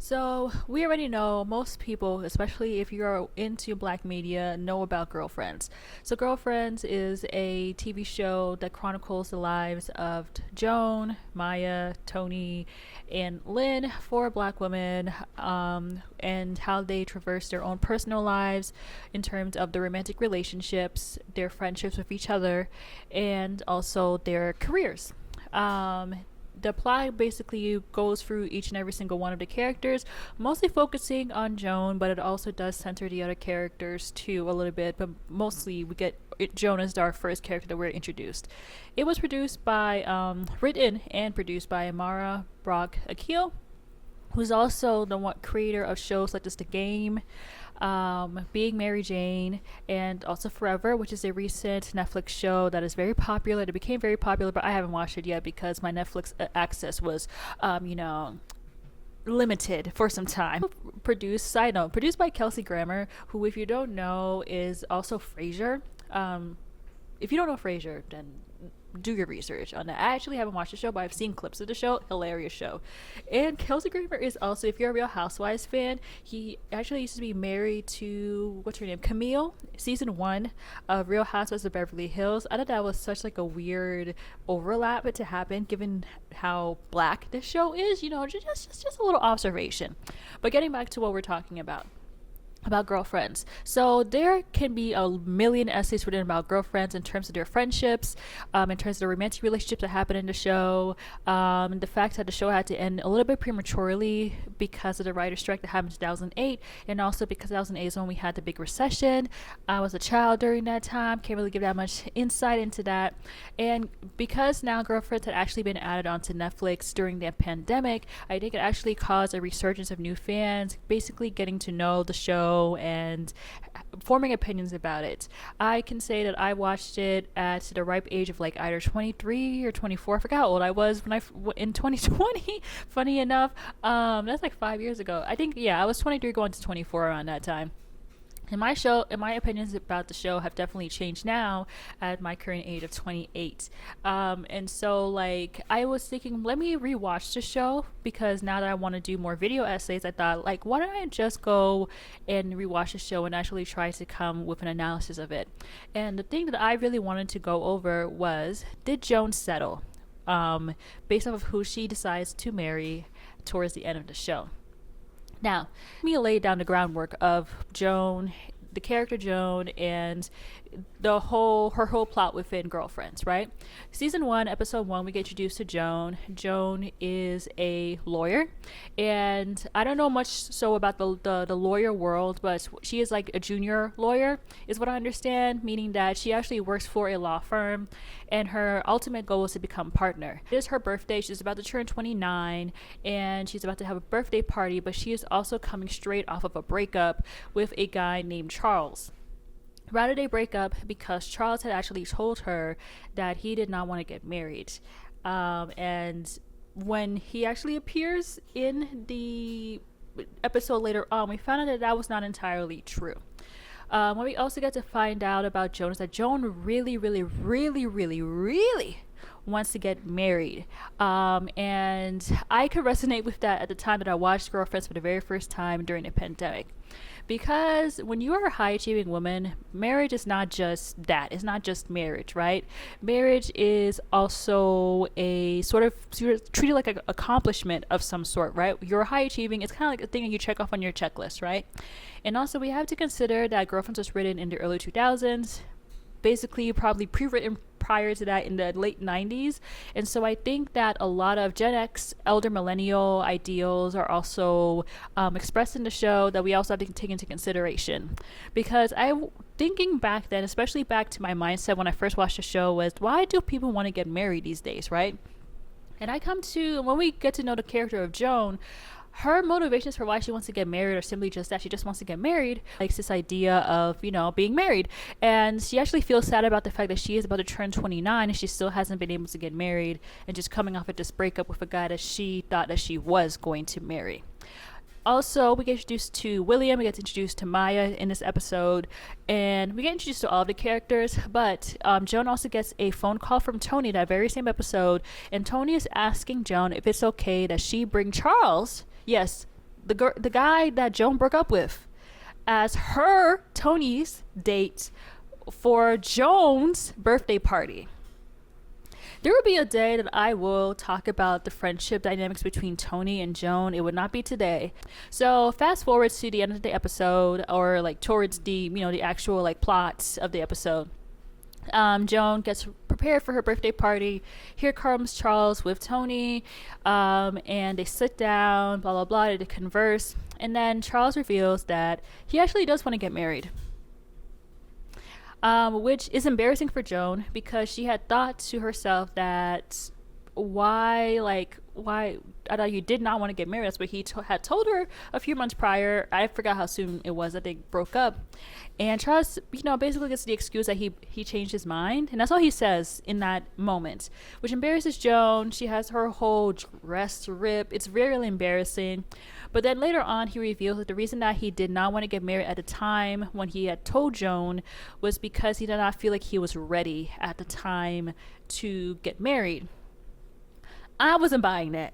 So, we already know most people, especially if you're into black media, know about Girlfriends. So, Girlfriends is a TV show that chronicles the lives of Joan, Maya, Tony, and Lynn, four black women, and how they traverse their own personal lives in terms of their romantic relationships, their friendships with each other, and also their careers. Um, the plot basically goes through each and every single one of the characters, mostly focusing on Joan, but it also does center the other characters too a little bit. But mostly, we get Joan as our first character that we're introduced. It was written and produced by Amara Brock Akil, who's also the one creator of shows such as The Game, Being Mary Jane, and also Forever, which is a recent Netflix show that is very popular. It became very popular, but I haven't watched it yet because my Netflix access was, limited for some time. Produced by Kelsey Grammer, who, if you don't know, is also Frasier. If you don't know Frasier, then do your research on that. I actually haven't watched the show, but I've seen clips of the show. Hilarious show. And Kelsey Grammer is also, if you're a Real Housewives fan, he actually used to be married to, what's her name, Camille, season 1 of Real Housewives of Beverly Hills. I thought that was such like a weird overlap to happen given how black this show is, just a little observation. But getting back to what we're talking about Girlfriends. So there can be a million essays written about girlfriends in terms of their friendships, in terms of the romantic relationships that happen in the show, the fact that the show had to end a little bit prematurely because of the writer's strike that happened in 2008, and also because 2008 is when we had the big recession. I was a child during that time, can't really give that much insight into that. And because now Girlfriends had actually been added onto Netflix during the pandemic, I think it actually caused a resurgence of new fans, basically getting to know the show and forming opinions about it. I can say that I watched it at the ripe age of like either 23 or 24. I forgot how old I was in 2020. Funny enough, that's like 5 years ago. I think, yeah, I was 23 going to 24 around that time. And my opinions about the show have definitely changed now at my current age of 28. And so, like, I was thinking, let me rewatch the show because now that I want to do more video essays, I thought, like, why don't I just go and rewatch the show and actually try to come with an analysis of it? And the thing that I really wanted to go over was, did Joan settle? Based off of who she decides to marry towards the end of the show. Now, let me lay down the groundwork of Joan, the character Joan, and her whole plot within Girlfriends, right? Season 1, episode 1, we get introduced to Joan. Joan is a lawyer, and I don't know much so about the lawyer world, but she is like a junior lawyer, is what I understand, meaning that she actually works for a law firm, and her ultimate goal is to become partner. It is her birthday. She's about to turn 29, and she's about to have a birthday party, but she is also coming straight off of a breakup with a guy named Charles. Rather, they break up because Charles had actually told her that he did not want to get married. And when he actually appears in the episode later on, we found out that was not entirely true. What we also get to find out about Joan is that Joan really, really, really, really, really wants to get married. And I could resonate with that at the time that I watched Girlfriends for the very first time during the pandemic. Because when you are a high achieving woman, marriage is not just that. It's not just marriage, right? Marriage is also a sort of, you're treated like an accomplishment of some sort, right? You're high achieving. It's kind of like a thing that you check off on your checklist, right? And also, we have to consider that Girlfriends was written in the early 2000s, basically probably pre-written prior to that in the late 90s. And so I think that a lot of Gen X, elder millennial ideals are also expressed in the show that we also have to take into consideration. Because thinking back then, especially back to my mindset when I first watched the show, was why do people want to get married these days, right? And when we get to know the character of Joan, her motivations for why she wants to get married are simply just that she just wants to get married, likes this idea of, being married. And she actually feels sad about the fact that she is about to turn 29 and she still hasn't been able to get married, and just coming off of this breakup with a guy that she thought that she was going to marry. Also, we get introduced to William, we get introduced to Maya in this episode, and we get introduced to all of the characters, but Joan also gets a phone call from Tony that very same episode, and Tony is asking Joan if it's okay that she bring Charles, yes, the guy that Joan broke up with, as her, Tony's, date for Joan's birthday party. There will be a day that I will talk about the friendship dynamics between Tony and Joan. It would not be today. So fast forward to the end of the episode, or like towards the the actual like plots of the episode. Joan gets prepared for her birthday party. Here comes Charles with Tony, and they sit down, blah blah blah, to converse. And then Charles reveals that he actually does want to get married. Which is embarrassing for Joan, because she had thought to herself that why I thought you did not want to get married. That's what he had told her a few months prior. I forgot how soon it was that they broke up. And Charles, basically gets the excuse that he changed his mind. And that's all he says in that moment, which embarrasses Joan. She has her whole dress ripped. It's really embarrassing. But then later on, he reveals that the reason that he did not want to get married at the time when he had told Joan was because he did not feel like he was ready at the time to get married. I wasn't buying that.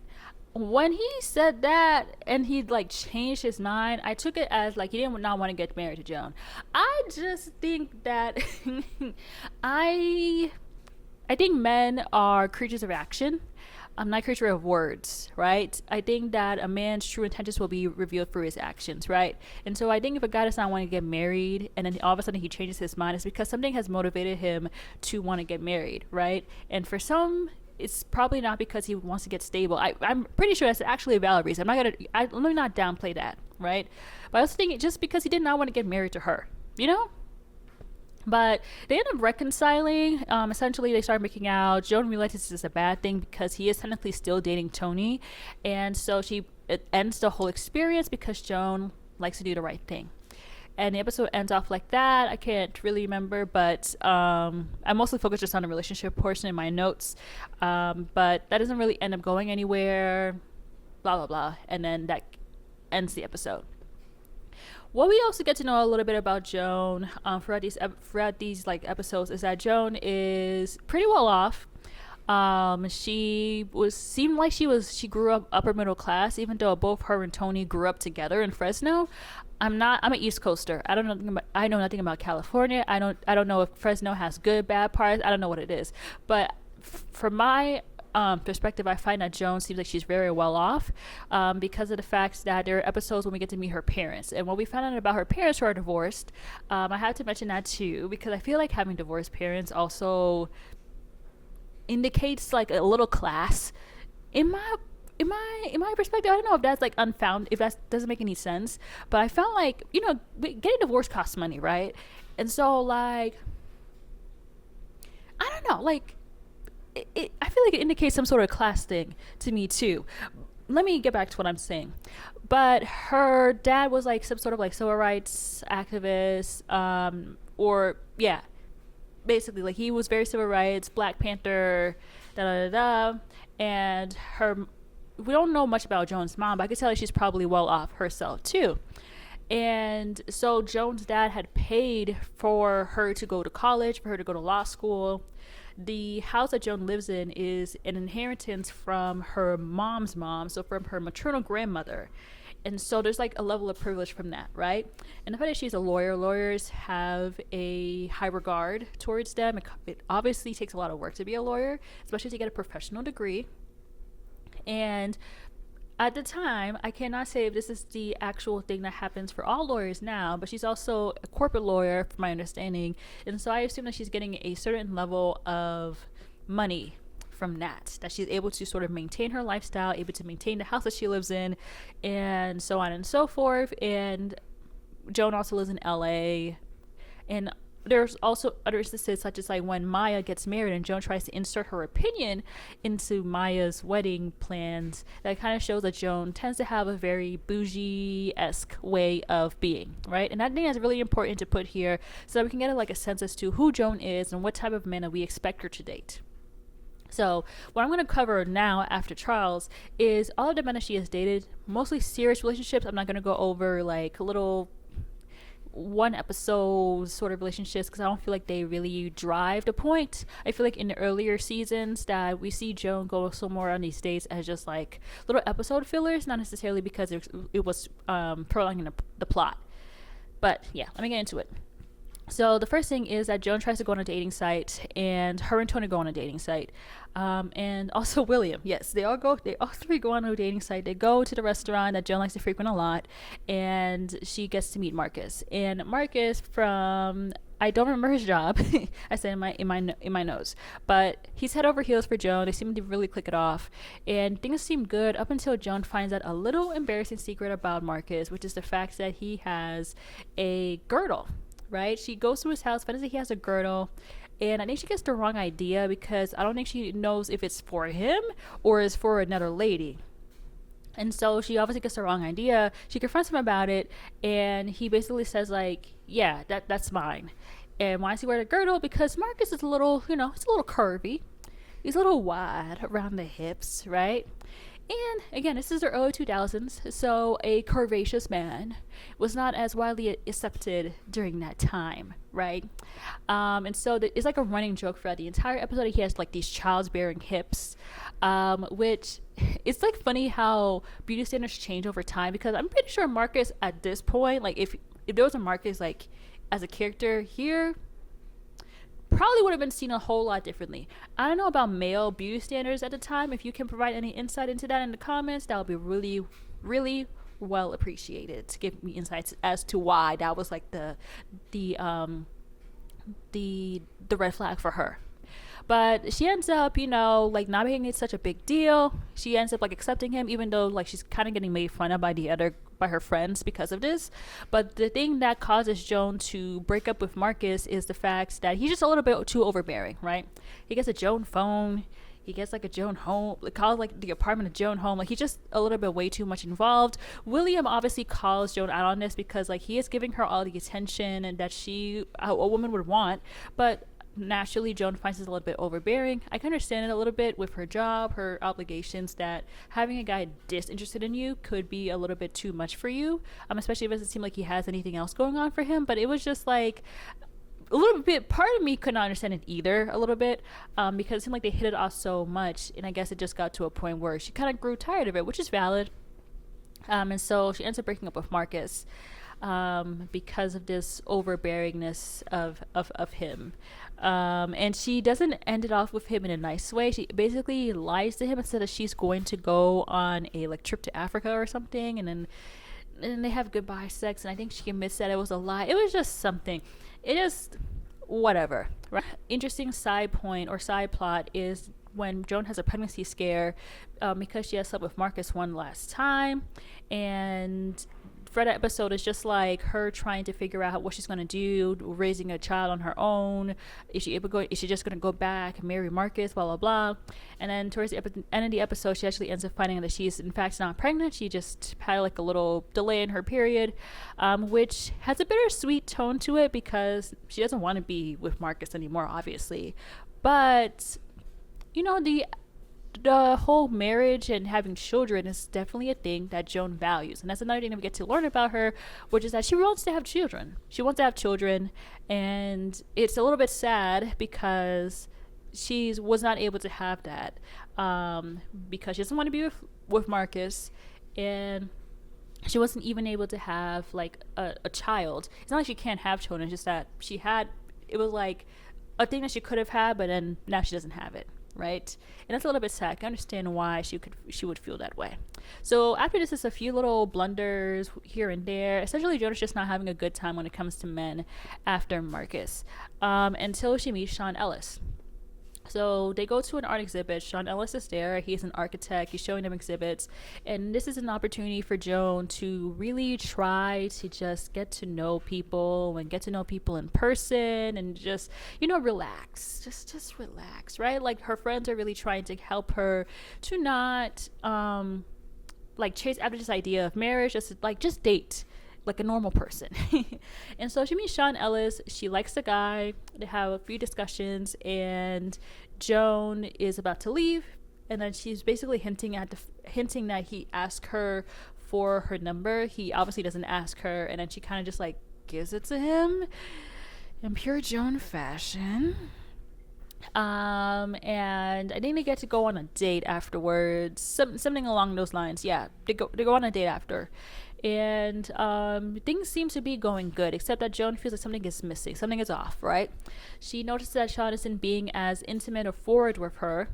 When he said that and he changed his mind, I took it as he didn't not want to get married to Joan. I just think that I think men are creatures of action. I'm not a creature of words, right? I think that a man's true intentions will be revealed through his actions, right? And so I think if a guy does not want to get married and then all of a sudden he changes his mind, it's because something has motivated him to want to get married, right? And for some, it's probably not because he wants to get stable. I'm pretty sure that's actually a valid reason. Let me not downplay that, right? But I was thinking just because he did not want to get married to her, But they end up reconciling. Essentially, they start making out. Joan realizes this is a bad thing because he is technically still dating Tony. And so it ends the whole experience because Joan likes to do the right thing. And the episode ends off like that. I can't really remember, but I mostly focused just on the relationship portion in my notes. But that doesn't really end up going anywhere. Blah, blah, blah. And then that ends the episode. What we also get to know a little bit about Joan throughout these episodes is that Joan is pretty well off. She grew up upper middle class, even though both her and Tony grew up together in Fresno. I'm an East Coaster. I know nothing about California. I don't know if Fresno has good, bad parts. I don't know what it is. But from my perspective, I find that Joan seems like she's very well off because of the fact that there are episodes when we get to meet her parents. And when we found out about her parents who are divorced, I have to mention that too, because I feel like having divorced parents also indicates a little class. In my perspective, I don't know if that's unfound, if that doesn't make any sense, but I felt like, getting divorced costs money, right? And so I don't know, I feel like it indicates some sort of class thing to me too. Let me get back to what I'm saying. But her dad was some sort of civil rights activist, basically he was very civil rights, Black Panther, and we don't know much about Joan's mom, but I could tell she's probably well off herself too. And so Joan's dad had paid for her to go to college, for her to go to law school. The house that Joan lives in is an inheritance from her mom's mom, so from her maternal grandmother. And so there's a level of privilege from that, right? And the fact that she's a lawyer, lawyers have a high regard towards them. It obviously takes a lot of work to be a lawyer, especially to get a professional degree. And at the time, I cannot say if this is the actual thing that happens for all lawyers now, but she's also a corporate lawyer, from my understanding. And so I assume that she's getting a certain level of money from that she's able to sort of maintain her lifestyle, able to maintain the house that she lives in, and so on and so forth. And Joan also lives in LA. And there's also other instances, such as when Maya gets married and Joan tries to insert her opinion into Maya's wedding plans. That kind of shows that Joan tends to have a very bougie-esque way of being, right? And I think that's really important to put here so that we can get a sense as to who Joan is and what type of man that we expect her to date. So what I'm going to cover now after Charles is all of the men that she has dated, mostly serious relationships. I'm not going to go over little one episode sort of relationships, because I don't feel like they really drive the point. I feel like in the earlier seasons that we see Joan go so more on these dates as just like little episode fillers, not necessarily because it was prolonging the plot. But yeah, let me get into it. So the first thing is that Joan tries to go on a dating site, and her and Tony go on a dating site, and also William. Yes, they all go. They all three go on a dating site. They go to the restaurant that Joan likes to frequent a lot, and she gets to meet Marcus. And Marcus, from I don't remember his job. I said in my notes, but he's head over heels for Joan. They seem to really click it off, and things seem good up until Joan finds out a little embarrassing secret about Marcus, which is the fact that he has a girdle. Right? She goes to his house, finds that he has a girdle, and I think she gets the wrong idea because I don't think she knows if it's for him or is for another lady. And so she obviously gets the wrong idea. She confronts him about it, and he basically says like, "Yeah, that's mine." And why does he wear the girdle? Because Marcus is a little, he's a little curvy. He's a little wide around the hips, right? And again, this is the early 2000s, so a curvaceous man was not as widely accepted during that time, right? And so it's like a running joke throughout the entire episode. He has like these childbearing hips, which it's like funny how beauty standards change over time, because I'm pretty sure Marcus at this point, like if there was a Marcus like as a character here, probably would have been seen a whole lot differently. I don't know about male beauty standards at the time. If you can provide any insight into that in the comments, that would be really, really well appreciated, to give me insights as to why that was like the red flag for her. But she ends up, like not making it such a big deal. She ends up like accepting him, even though like she's kind of getting made fun of by her friends because of this. But the thing that causes Joan to break up with Marcus is the fact that he's just a little bit too overbearing, right? He gets a Joan phone. He gets like a Joan home, like calls like the apartment of Joan home. Like he's just a little bit way too much involved. William obviously calls Joan out on this because like he is giving her all the attention and that a woman would want, but naturally Joan finds this a little bit overbearing. I can understand it a little bit with her job, her obligations, that having a guy disinterested in you could be a little bit too much for you, especially if it doesn't seem like he has anything else going on for him. But it was just like a little bit, part of me could not understand it either a little bit, because it seemed like they hit it off so much, and I guess it just got to a point where she kind of grew tired of it, which is valid. And so she ends up breaking up with Marcus because of this overbearingness of him. And she doesn't end it off with him in a nice way. She basically lies to him and said that she's going to go on a like trip to Africa or something, and then they have goodbye sex, and I think she admits that it was a lie. It was just something. It is whatever, right? Interesting side point or side plot is when Joan has a pregnancy scare, because she has slept with Marcus one last time, and for that episode is just like her trying to figure out what she's going to do, raising a child on her own. Is she just going to go back and marry Marcus, blah blah blah. And then towards the end of the episode, she actually ends up finding out that she's in fact not pregnant. She just had like a little delay in her period, which has a bittersweet tone to it because she doesn't want to be with Marcus anymore, obviously. But the whole marriage and having children is definitely a thing that Joan values, and that's another thing that we get to learn about her, which is that she wants to have children. And it's a little bit sad because she was not able to have that, because she doesn't want to be with Marcus, and she wasn't even able to have like a child. It's not like she can't have children, it's just that it was like a thing that she could have had, but then now she doesn't have it. Right? And that's a little bit sad. I can understand why she would feel that way. So after this is a few little blunders here and there. Essentially, Jonah's just not having a good time when it comes to men after Marcus, until she meets Sean Ellis. So they go to an art exhibit. Sean Ellis is there. He's an architect. He's showing them exhibits. And this is an opportunity for Joan to really try to just get to know people and get to know people in person and just, relax. Just relax, right? Like her friends are really trying to help her to not chase after this idea of marriage, just date like a normal person. And so she meets Sean Ellis. She likes the guy. They have a few discussions, and Joan is about to leave, and then she's basically hinting that he asked her for her number. He obviously doesn't ask her, and then she kind of just like gives it to him in pure Joan fashion. And I think they get to go on a date afterwards, something along those lines. Yeah, they go on a date after, and things seem to be going good, except that Joan feels like something is missing, something is off, right? She notices that Sean isn't being as intimate or forward with her,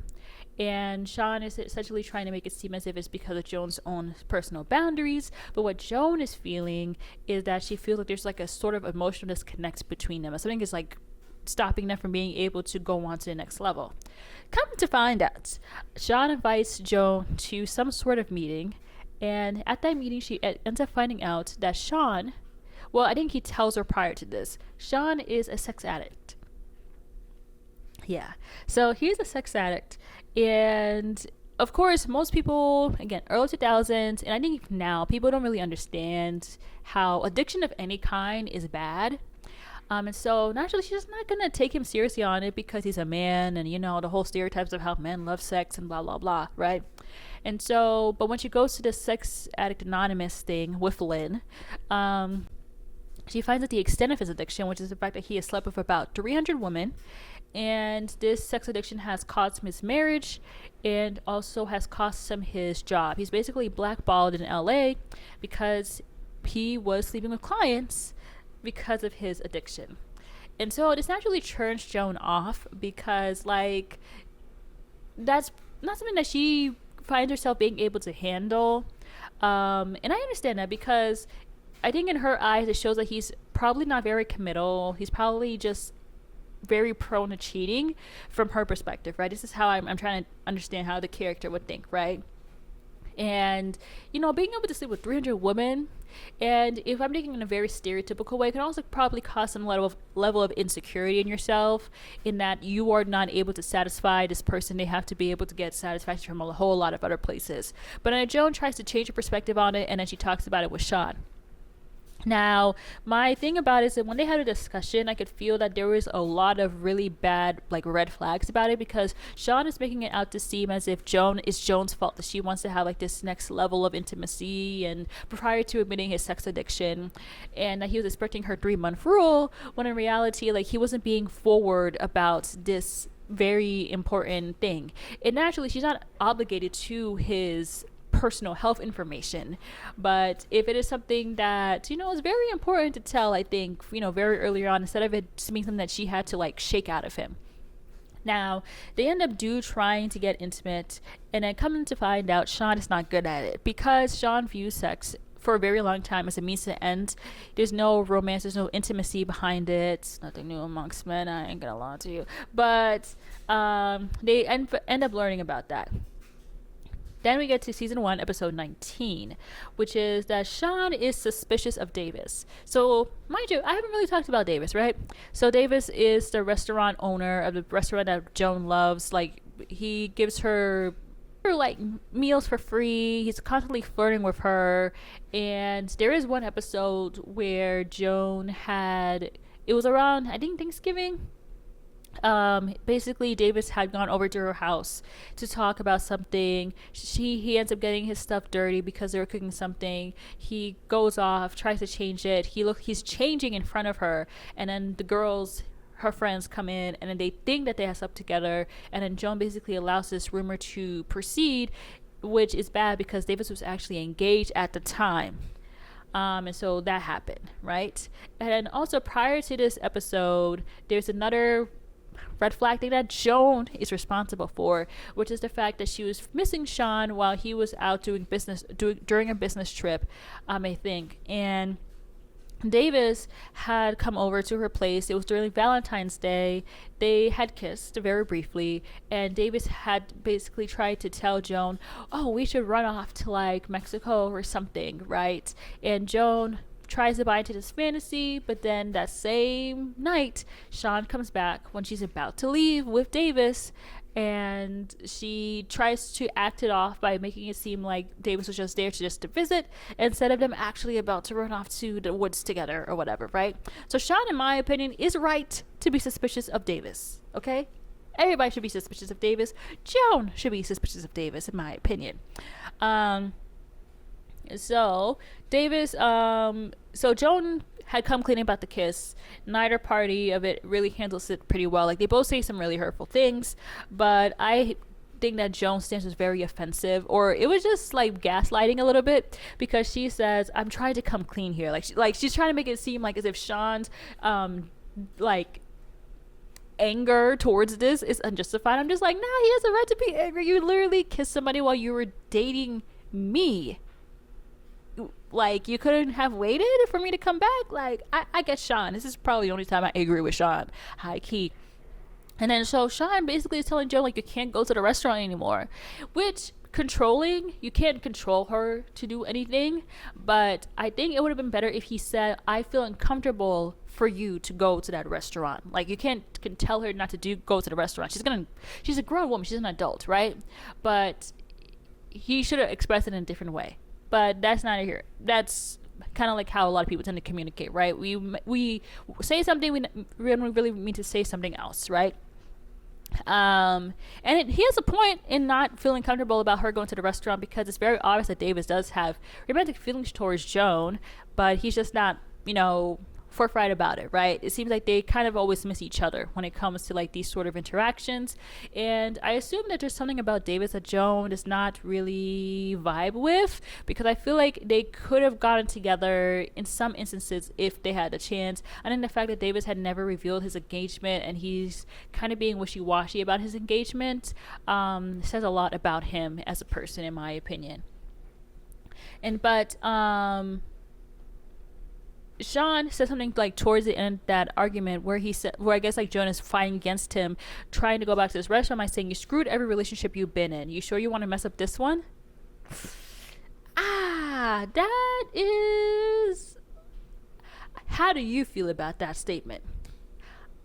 and Sean is essentially trying to make it seem as if it's because of Joan's own personal boundaries. But what Joan is feeling is that she feels like there's like a sort of emotional disconnect between them. Something is like stopping them from being able to go on to the next level. Come to find out, Sean invites Joan to some sort of meeting, and at that meeting she ends up finding out that Sean, well, I think he tells her prior to this, Sean is a sex addict. Yeah, so he's a sex addict, and of course most people, again, early 2000s, and I think now people don't really understand how addiction of any kind is bad. And so naturally she's just not gonna take him seriously on it because he's a man, and you know the whole stereotypes of how men love sex and blah blah blah, right? And so, but when she goes to the Sex Addict Anonymous thing with Lynn, she finds that the extent of his addiction, which is the fact that he has slept with about 300 women, and this sex addiction has cost him his marriage and also has cost him his job. He's basically blackballed in LA because he was sleeping with clients because of his addiction. And so this naturally turns Joan off because, like, that's not something that she finds herself being able to handle. And I understand that because I think in her eyes it shows that he's probably not very committal. He's probably just very prone to cheating from her perspective, right? This is how I'm trying to understand how the character would think, right? And, you know, being able to sleep with 300 women, and if I'm thinking in a very stereotypical way, can also probably cause some level of insecurity in yourself, in that you are not able to satisfy this person. They have to be able to get satisfaction from a whole lot of other places. But Joan tries to change her perspective on it, and then she talks about it with Sean. Now, my thing about it is that when they had a discussion, I could feel that there was a lot of really bad, like, red flags about it, because Sean is making it out to seem as if it's Joan's fault, that she wants to have, like, this next level of intimacy, and prior to admitting his sex addiction, and that he was expecting her 3-month rule, when in reality, like, he wasn't being forward about this very important thing. And naturally, she's not obligated to his personal health information, but if it is something that, you know, is very important to tell, I think, you know, very early on, instead of it just being something that she had to, like, shake out of him. Now they end up trying to get intimate, and then coming to find out Sean is not good at it, because Sean views sex for a very long time as a means to an end. There's no romance, there's no intimacy behind it. It's nothing new amongst men, I ain't gonna lie to you, but they end up learning about that. Then we get to season 1, episode 19, which is that Sean is suspicious of Davis. So, mind you, I haven't really talked about Davis, right? So Davis is the restaurant owner of the restaurant that Joan loves. Like, he gives her like meals for free. He's constantly flirting with her. And there is one episode where Joan it was around, I think, Thanksgiving. Basically Davis had gone over to her house to talk about something. He ends up getting his stuff dirty because they were cooking something. He goes off, tries to change it. He's changing in front of her, and then her friends come in, and then they think that they have slept together, and then Joan basically allows this rumor to proceed, which is bad because Davis was actually engaged at the time. And so that happened, right? And then also prior to this episode, there's another red flag thing that Joan is responsible for, which is the fact that she was missing Sean while he was out during a business trip, I think. And Davis had come over to her place. It was during Valentine's Day. They had kissed very briefly, and Davis had basically tried to tell Joan, oh, we should run off to, like, Mexico or something, right? And Joan tries to buy into this fantasy, but then that same night Sean comes back when she's about to leave with Davis, and she tries to act it off by making it seem like Davis was just there to visit, instead of them actually about to run off to the woods together or whatever, right? So Sean, in my opinion, is right to be suspicious of Davis, okay? Everybody should be suspicious of Davis. Joan should be suspicious of Davis, in my opinion. So Davis, so Joan had come clean about the kiss. Neither party of it really handles it pretty well. Like, they both say some really hurtful things, but I think that Joan's stance was very offensive, or it was just like gaslighting a little bit, because she says, I'm trying to come clean here. She's trying to make it seem like as if Sean's like anger towards this is unjustified. I'm just like, nah, he has a right to be angry. You literally kissed somebody while you were dating me. Like, you couldn't have waited for me to come back? Like, I get Sean. This is probably the only time I agree with Sean, high key. And then so Sean basically is telling Joan, like, you can't go to the restaurant anymore, which, controlling, you can't control her to do anything, but I think it would have been better if he said, I feel uncomfortable for you to go to that restaurant. Like, you can tell her not to go to the restaurant. She's a grown woman, she's an adult, right? But he should have expressed it in a different way. But that's not here. That's kind of like how a lot of people tend to communicate, right? We say something, we don't really mean to say something else, right? He has a point in not feeling comfortable about her going to the restaurant, because it's very obvious that Davis does have romantic feelings towards Joan, but he's just not, forthright about it, right? It seems like they kind of always miss each other when it comes to like these sort of interactions, and I assume that there's something about Davis that Joan does not really vibe with, because I feel like they could have gotten together in some instances if they had the chance. And then the fact that Davis had never revealed his engagement and he's kind of being wishy-washy about his engagement says a lot about him as a person, in my opinion. But Sean said something like towards the end of that argument where I guess like Joan is fighting against him, trying to go back to this restaurant by saying, you screwed every relationship you've been in. You sure you want to mess up this one? That is... How do you feel about that statement?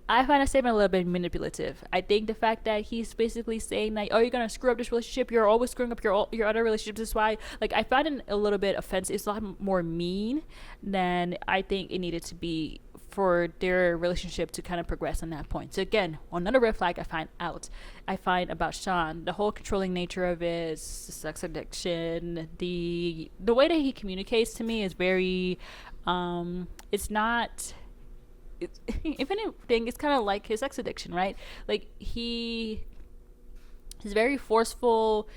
I find that statement a little bit manipulative. I think the fact that he's basically saying that, oh, you're going to screw up this relationship, you're always screwing up your other relationships, this is why, like, I find it a little bit offensive. It's a lot more mean than I think it needed to be for their relationship to kind of progress on that point. So again, another red flag I find about Sean, the whole controlling nature of it, sex addiction, the way that he communicates to me is very, it's not... if anything, it's kind of like his sex addiction, right? Like, he's very forceful,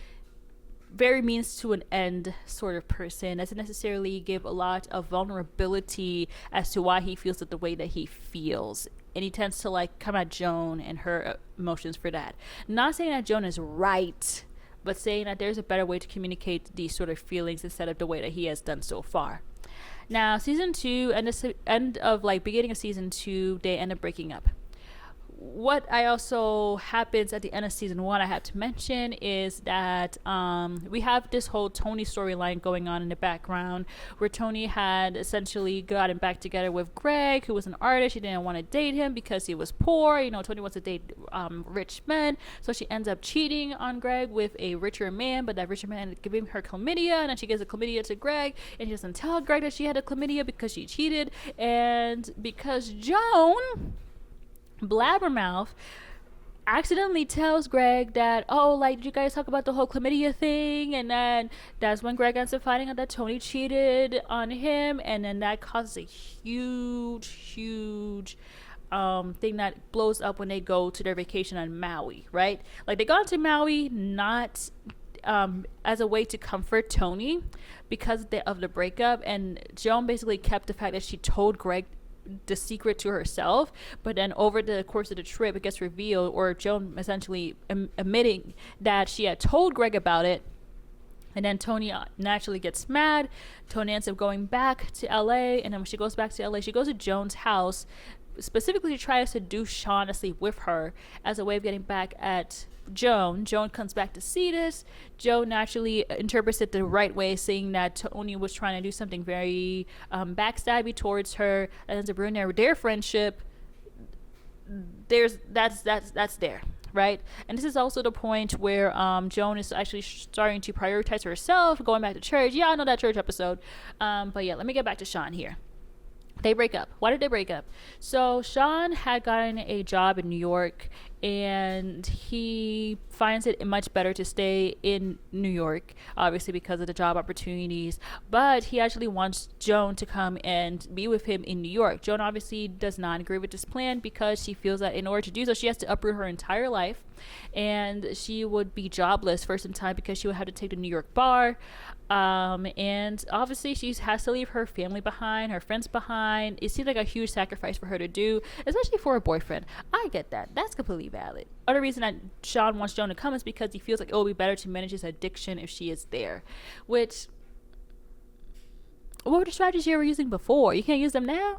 very means to an end sort of person. Doesn't necessarily give a lot of vulnerability as to why he feels it the way that he feels, and he tends to like come at Joan and her emotions for that. Not saying that Joan is right, but saying that there's a better way to communicate these sort of feelings instead of the way that he has done so far. Now, season 2, beginning of season 2, they end up breaking up. What happens at the end of season 1, I have to mention, is that we have this whole Tony storyline going on in the background, where Tony had essentially gotten back together with Greg, who was an artist. She didn't want to date him because he was poor. Tony wants to date rich men, so she ends up cheating on Greg with a richer man, but that richer man ended up giving her chlamydia, and then she gives the chlamydia to Greg, and she doesn't tell Greg that she had a chlamydia because she cheated. And because Joan Blabbermouth accidentally tells Greg that, did you guys talk about the whole chlamydia thing? And then that's when Greg ends up finding out that Tony cheated on him, and then that causes a huge thing that blows up when they go to their vacation on Maui, right? Like, they got to Maui not as a way to comfort Tony because of the breakup, and Joan basically kept the fact that she told Greg the secret to herself, but then over the course of the trip it gets revealed, or Joan essentially admitting that she had told Greg about it, and then Tony naturally gets mad. Tony ends up going back to LA, and then when she goes back to LA, she goes to Joan's house, specifically tries to seduce Sean to sleep with her as a way of getting back at Joan. Joan comes back to see this. Joan naturally interprets it the right way, saying that Tony was trying to do something very backstabby towards her, and ends up ruining their friendship. That's there, right? And this is also the point where Joan is actually starting to prioritize herself, going back to church. Yeah, I know that church episode. But yeah, let me get back to Sean here. They break up. Why did they break up? So Sean had gotten a job in New York, and he finds it much better to stay in New York, obviously because of the job opportunities. But he actually wants Joan to come and be with him in New York. Joan obviously does not agree with this plan because she feels that in order to do so, she has to uproot her entire life, and she would be jobless for some time because she would have to take the New York bar. And obviously she has to leave her family behind, her friends behind. It seems like a huge sacrifice for her to do, especially for a boyfriend. I get that. That's completely valid. Other reason that Sean wants Joan to come is because he feels like it will be better to manage his addiction if she is there. Which, what were the strategies you were using before? You can't use them now?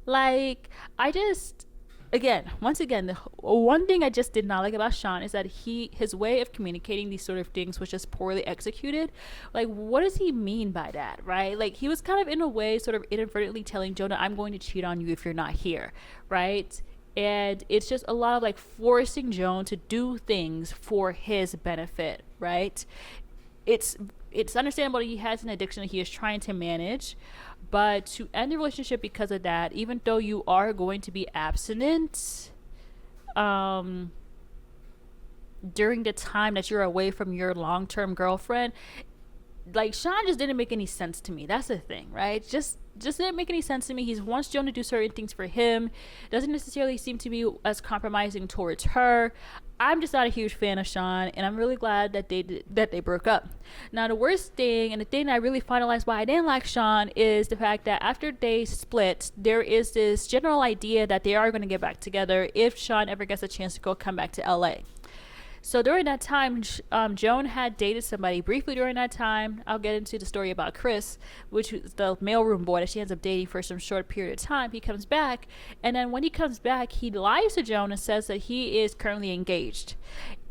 Like, once again, the one thing I just did not like about Sean is that his way of communicating these sort of things was just poorly executed. Like, what does he mean by that, right? Like, he was kind of in a way sort of inadvertently telling Jonah, I'm going to cheat on you if you're not here, right? And it's just a lot of like forcing Joan to do things for his benefit, right? It's understandable that he has an addiction that he is trying to manage, but to end the relationship because of that, even though you are going to be abstinent during the time that you're away from your long-term girlfriend, like, Sean just didn't make any sense to me. That's the thing, right? Just didn't make any sense to me. He wants Joan to do certain things for him. Doesn't necessarily seem to be as compromising towards her. I'm just not a huge fan of Sean, and I'm really glad that they broke up. Now, the worst thing, and the thing that I really finalized why I didn't like Sean, is the fact that after they split, there is this general idea that they are going to get back together if Sean ever gets a chance to come back to LA. So during that time, Joan had dated somebody briefly during that time. I'll get into the story about Chris, which is the mailroom boy that she ends up dating for some short period of time. He comes back, and then when he comes back, he lies to Joan and says that he is currently engaged.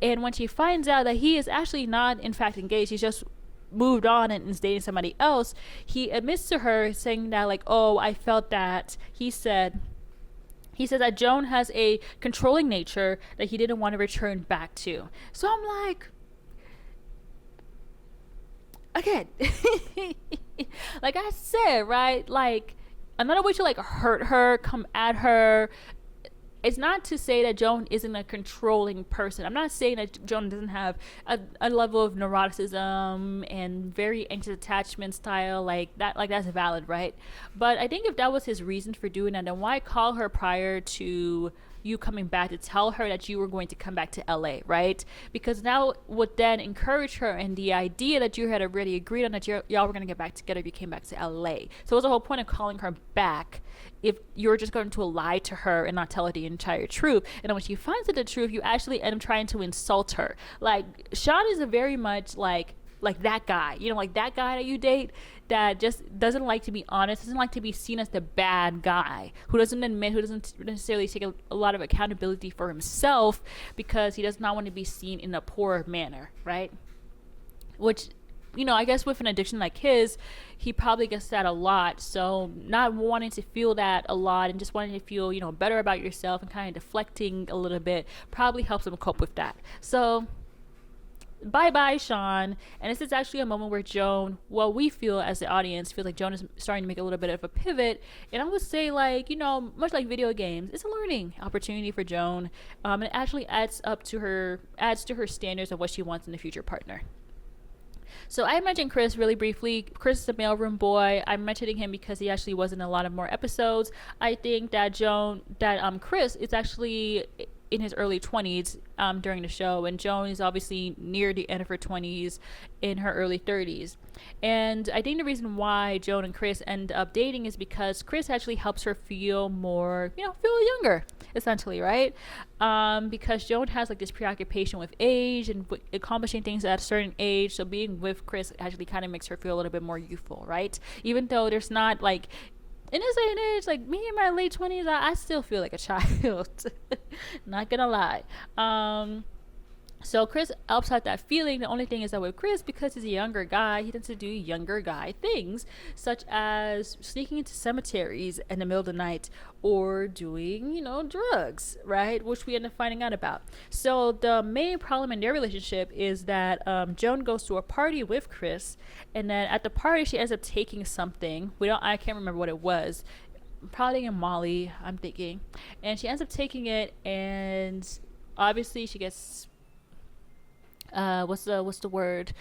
And when she finds out that he is actually not, in fact, engaged, he's just moved on and is dating somebody else, he admits to her saying that, like, oh, I felt that, he says that Joan has a controlling nature that he didn't want to return back to. So I'm like, again, like I said, right? Like, another way to like hurt her, come at her. It's not to say that Joan isn't a controlling person. I'm not saying that Joan doesn't have a level of neuroticism and very anxious attachment style like that. Like, that's valid, right? But I think if that was his reason for doing that, then why call her prior to you coming back to tell her that you were going to come back to LA, right? Because now would then encourage her in the idea that you had already agreed on that y'all were going to get back together if you came back to LA. So what's the whole point of calling her back if you're just going to lie to her and not tell her the entire truth? And then when she finds out the truth, you actually end up trying to insult her. Like, Sean is a very much like that guy, like that guy that you date that just doesn't like to be honest, doesn't like to be seen as the bad guy, who doesn't necessarily take a lot of accountability for himself because he does not want to be seen in a poor manner, right? Which, I guess with an addiction like his, he probably gets that a lot. So not wanting to feel that a lot and just wanting to feel, better about yourself and kind of deflecting a little bit probably helps him cope with that. So bye Sean. And this is actually a moment where Joan, we feel as the audience, feel like Joan is starting to make a little bit of a pivot. And I would say, like, much like video games, it's a learning opportunity for Joan. And it actually adds to her standards of what she wants in a future partner. So I mentioned Chris really briefly. Chris is a mailroom boy. I'm mentioning him because he actually was in a lot of more episodes. I think that Chris is actually in his early 20s during the show, and Joan is obviously near the end of her 20s, in her early 30s. And I think the reason why Joan and Chris end up dating is because Chris actually helps her feel more, feel younger, essentially, right? Because Joan has like this preoccupation with age and accomplishing things at a certain age, so being with Chris actually kind of makes her feel a little bit more youthful, right? Even though there's not like, in this day and age, like me in my late 20s, I still feel like a child. Not gonna lie. So Chris helps out that feeling. The only thing is that with Chris, because he's a younger guy, he tends to do younger guy things, such as sneaking into cemeteries in the middle of the night or doing, drugs, right? Which we end up finding out about. So the main problem in their relationship is that Joan goes to a party with Chris, and then at the party she ends up taking something. I can't remember what it was. Probably in Molly, I'm thinking. And she ends up taking it, and obviously she gets what's the word,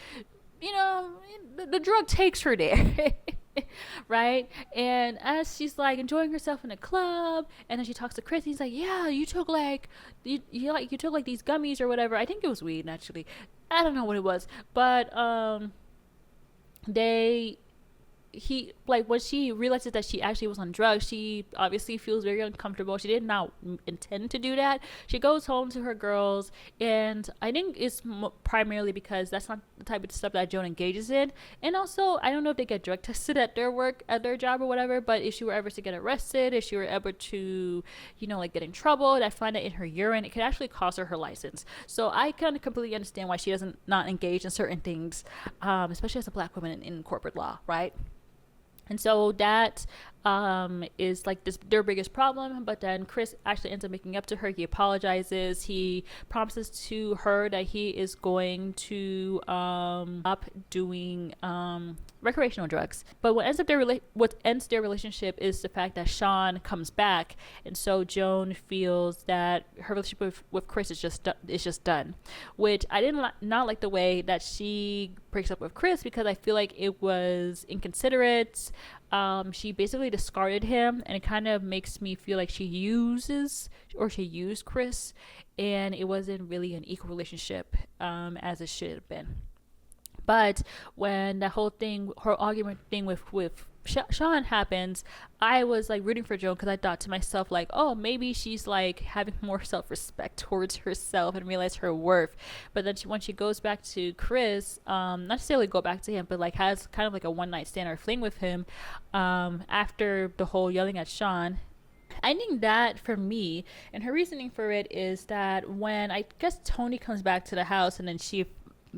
you know, the drug takes her there. Right? And as she's like enjoying herself in a club, and then she talks to Chris, he's like, yeah, you took like you took like these gummies or whatever. I think it was weed, actually. I don't know what it was, but they he like when she realizes that she actually was on drugs, she obviously feels very uncomfortable. She did not intend to do that. She goes home to her girls, and I think it's primarily because that's not the type of stuff that Joan engages in. And also, I don't know if they get drug tested at their work, at their job or whatever, but if she were ever to get arrested, if she were ever to, you know, like get in trouble, that find it in her urine, it could actually cost her license. So I kind of completely understand why she doesn't not engage in certain things, especially as a black woman in corporate law, right? And so that is like their biggest problem. But then Chris actually ends up making up to her. He apologizes. He promises to her that he is going to stop doing recreational drugs. But what ends their relationship is the fact that Sean comes back, and so Joan feels that her relationship with Chris is just done. Which I didn't not like the way that she breaks up with Chris, because I feel like it was inconsiderate. She basically discarded him, and it kind of makes me feel like she used Chris, and it wasn't really an equal relationship as it should have been. But when the her argument thing with Sean happens, I was like rooting for Joan, because I thought to myself like, oh, maybe she's like having more self-respect towards herself and realize her worth. But then when she goes back to Chris, not necessarily go back to him, but like has kind of like a one night stand or fling with him, after the whole yelling at Sean. I think that for me, and her reasoning for it is that when I guess Tony comes back to the house, and then she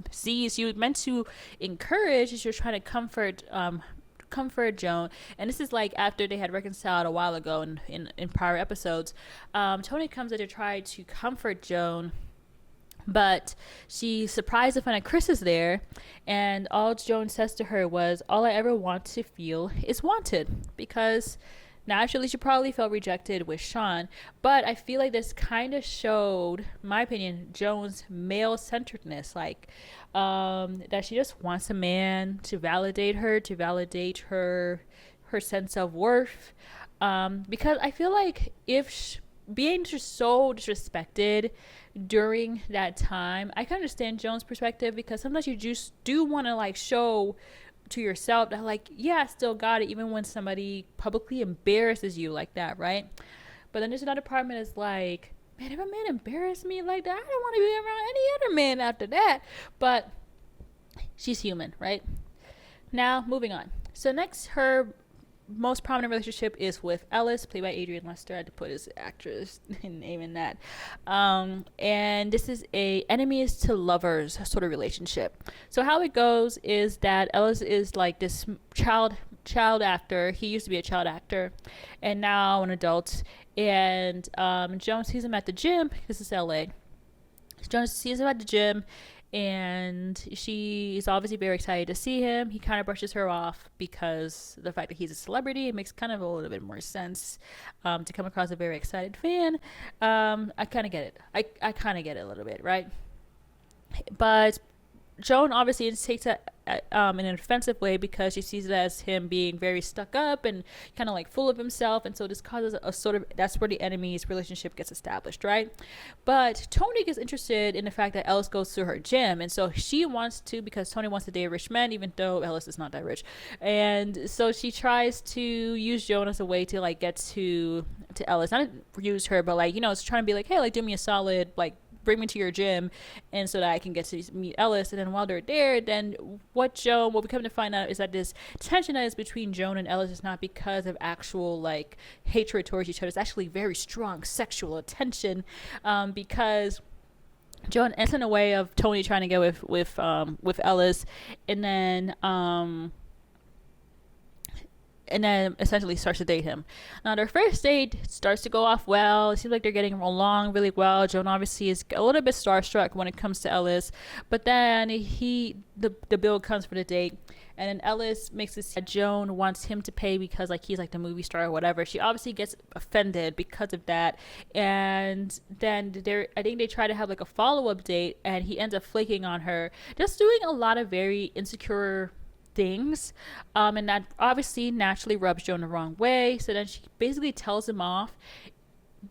sees, she was meant to encourage, she was trying to comfort Joan, and this is like after they had reconciled a while ago in prior episodes. Tony comes in to try to comfort Joan, but she's surprised to find that Chris is there, and all Joan says to her was, all I ever want to feel is wanted, because naturally she probably felt rejected with Sean. But I feel like this kind of showed, in my opinion, Joan's male-centeredness, like that she just wants a man to validate her sense of worth, because I feel like if being just so disrespected during that time, I can understand Joan's perspective, because sometimes you just do want to like show to yourself that like, yeah, I still got it, even when somebody publicly embarrasses you like that, right? But then there's another part that is like, man, if a man embarrassed me like that, I don't want to be around any other man after that. But she's human, right? Now, moving on. So next, her most prominent relationship is with Ellis, played by Adrian Lester. I had to put his actress name in that. And this is a enemies to lovers sort of relationship. So how it goes is that Ellis is like this child actor. He used to be a child actor, and now an adult. And Joan sees him at the gym. This is LA. Joan sees him at the gym, and she is obviously very excited to see him. He kind of brushes her off because the fact that he's a celebrity, it makes kind of a little bit more sense to come across a very excited fan. I kind of get it. I kind of get it a little bit, right? But Joan obviously takes it in an offensive way, because she sees it as him being very stuck up and kind of like full of himself, and so this causes a sort of, that's where the enemies relationship gets established, right? But Tony gets interested in the fact that Ellis goes to her gym, and so she wants to, because Tony wants to date a rich man, even though Ellis is not that rich, and so she tries to use Joan as a way to like get to Ellis, not use her, but like, you know, it's trying to be like, hey, like do me a solid, like bring me to your gym, and so that I can get to meet Ellis. And then while they're there, then what we come to find out is that this tension that is between Joan and Ellis is not because of actual like hatred towards each other. It's actually very strong sexual tension, because Joan ends in a way of Tony trying to get with Ellis, and then and then essentially starts to date him. Now their first date starts to go off well. It seems like they're getting along really well. Joan obviously is a little bit starstruck when it comes to Ellis, but then the bill comes for the date, and then Ellis makes this Joan wants him to pay because like he's like the movie star or whatever. She obviously gets offended because of that, and then I think they try to have like a follow-up date, and he ends up flaking on her, just doing a lot of very insecure things, and that obviously naturally rubs Joan the wrong way. So then she basically tells him off,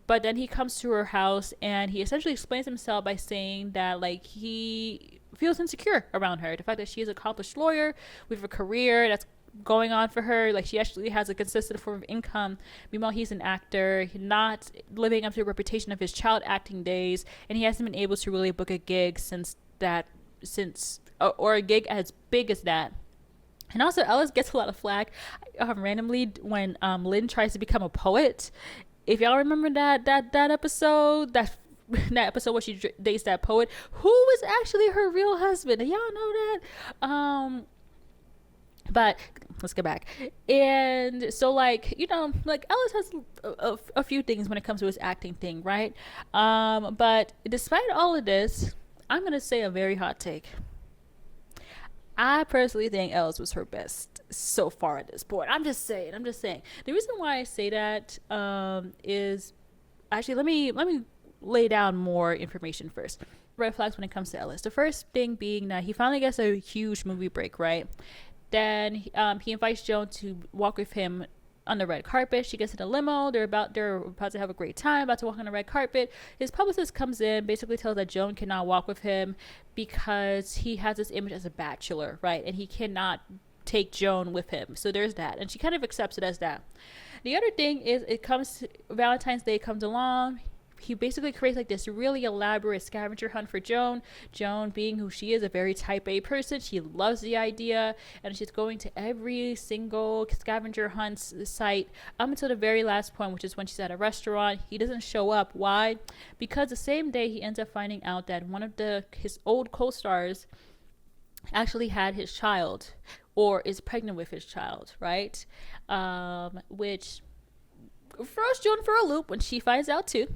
but then he comes to her house and he essentially explains himself by saying that like he feels insecure around her, the fact that she is an accomplished lawyer with a career that's going on for her, like she actually has a consistent form of income, meanwhile he's an actor not living up to the reputation of his child acting days, and he hasn't been able to really book a gig or a gig as big as that. And also, Ellis gets a lot of flack randomly when Lynn tries to become a poet. If y'all remember that episode, that episode where she dates that poet, who was actually her real husband. Y'all know that? But let's get back. And so, like, you know, like Ellis has a few things when it comes to his acting thing, right? But despite all of this, I'm going to say a very hot take. I personally think Ellis was her best so far at this point. I'm just saying. The reason why I say that is actually let me lay down more information first. Red flags when it comes to Ellis. The first thing being that he finally gets a huge movie break, right? Then he invites Joan to walk with him on the red carpet. She gets in a limo. They're about to have a great time, about to walk on the red carpet. His publicist comes in, basically tells that Joan cannot walk with him because he has this image as a bachelor, right? And he cannot take Joan with him. So there's that. And she kind of accepts it as that. The other thing is Valentine's Day comes along. He basically creates like this really elaborate scavenger hunt for Joan. Joan, being who she is, a very type A person, she loves the idea, and she's going to every single scavenger hunt site up until the very last point, which is when she's at a restaurant. He doesn't show up. Why? Because the same day he ends up finding out that one of his old co-stars actually had his child or is pregnant with his child, right? Which throws Joan for a loop when she finds out too,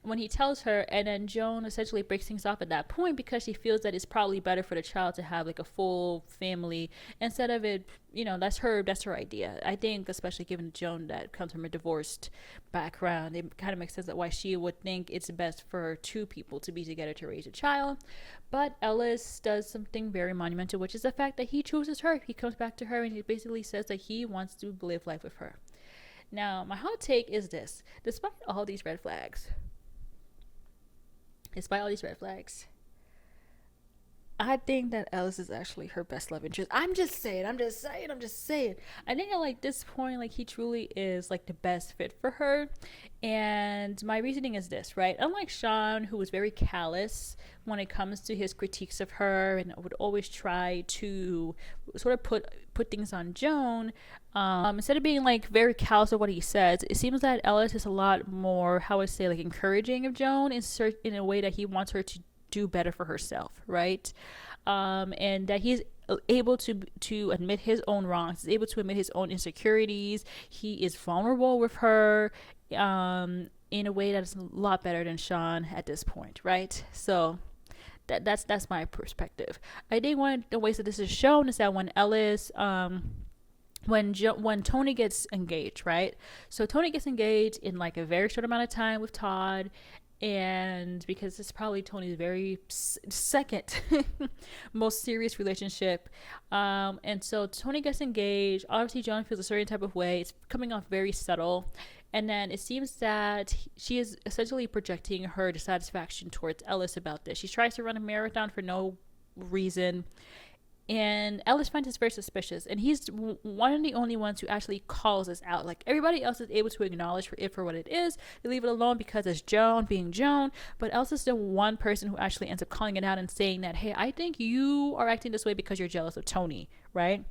when he tells her, and then Joan essentially breaks things off at that point because she feels that it's probably better for the child to have like a full family instead of it, you know, that's her idea. I think, especially given Joan that comes from a divorced background, it kind of makes sense that why she would think it's best for two people to be together to raise a child. But Ellis does something very monumental, which is the fact that he chooses her. He comes back to her and he basically says that he wants to live life with her. Now, my hot take is this. Despite all these red flags, I think that Ellis is actually her best love interest. I'm just saying. I think at like this point, like he truly is like the best fit for her. And my reasoning is this, right? Unlike Sean, who was very callous when it comes to his critiques of her and would always try to sort of put things on Joan, instead of being like very callous of what he says, it seems that Ellis is a lot more, how I say, like encouraging of Joan in a way that he wants her to do better for herself, right? And that he's able to admit his own wrongs, he's able to admit his own insecurities. He is vulnerable with her in a way that's a lot better than Sean at this point, right? So that's my perspective. I think one of the ways that this is shown is that when Ellis when Tony gets engaged, right? So Tony gets engaged in like a very short amount of time with Todd, and because it's probably Tony's very second most serious relationship, and so Tony gets engaged. Obviously Joan feels a certain type of way. It's coming off very subtle, and then it seems that she is essentially projecting her dissatisfaction towards Ellis about this. She tries to run a marathon for no reason, and Ellis finds this very suspicious, and he's one of the only ones who actually calls this out. Like everybody else is able to acknowledge it for what it is, they leave it alone because it's Joan being Joan, but Ellis is the one person who actually ends up calling it out and saying that, hey, I think you are acting this way because you're jealous of Tony, right?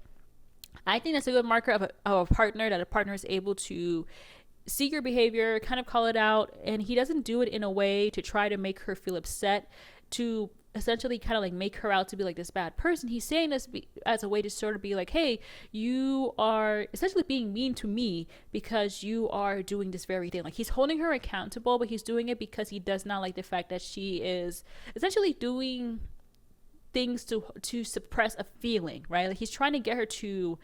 I think that's a good marker of a partner, that a partner is able to see your behavior, kind of call it out, and he doesn't do it in a way to try to make her feel upset, to essentially kind of like make her out to be like this bad person. He's saying this as a way to sort of be like, hey, you are essentially being mean to me because you are doing this very thing. Like, he's holding her accountable, but he's doing it because he does not like the fact that she is essentially doing things to suppress a feeling, right? Like, he's trying to get her to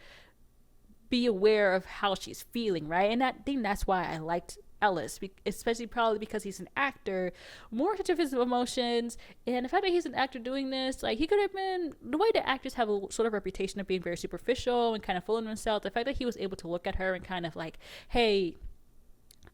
be aware of how she's feeling, right? And that thing, that's why I liked Ellis, especially probably because he's an actor, more touch of his emotions, and the fact that he's an actor doing this, like, he could have been, the way that actors have a sort of reputation of being very superficial and kind of full of himself, the fact that he was able to look at her and kind of like, hey,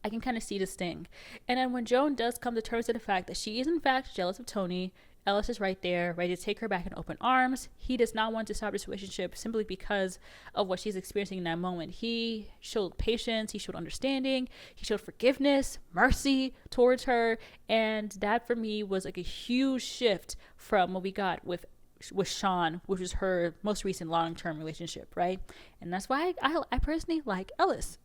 I can kind of see this thing. And then when Joan does come to terms with the fact that she is in fact jealous of Tony, Ellis is right there, ready to take her back in open arms. He does not want to stop this relationship simply because of what she's experiencing in that moment. He showed patience, he showed understanding, he showed forgiveness, mercy towards her, and that for me was like a huge shift from what we got with Sean, which was her most recent long-term relationship, right? And that's why I personally like Ellis.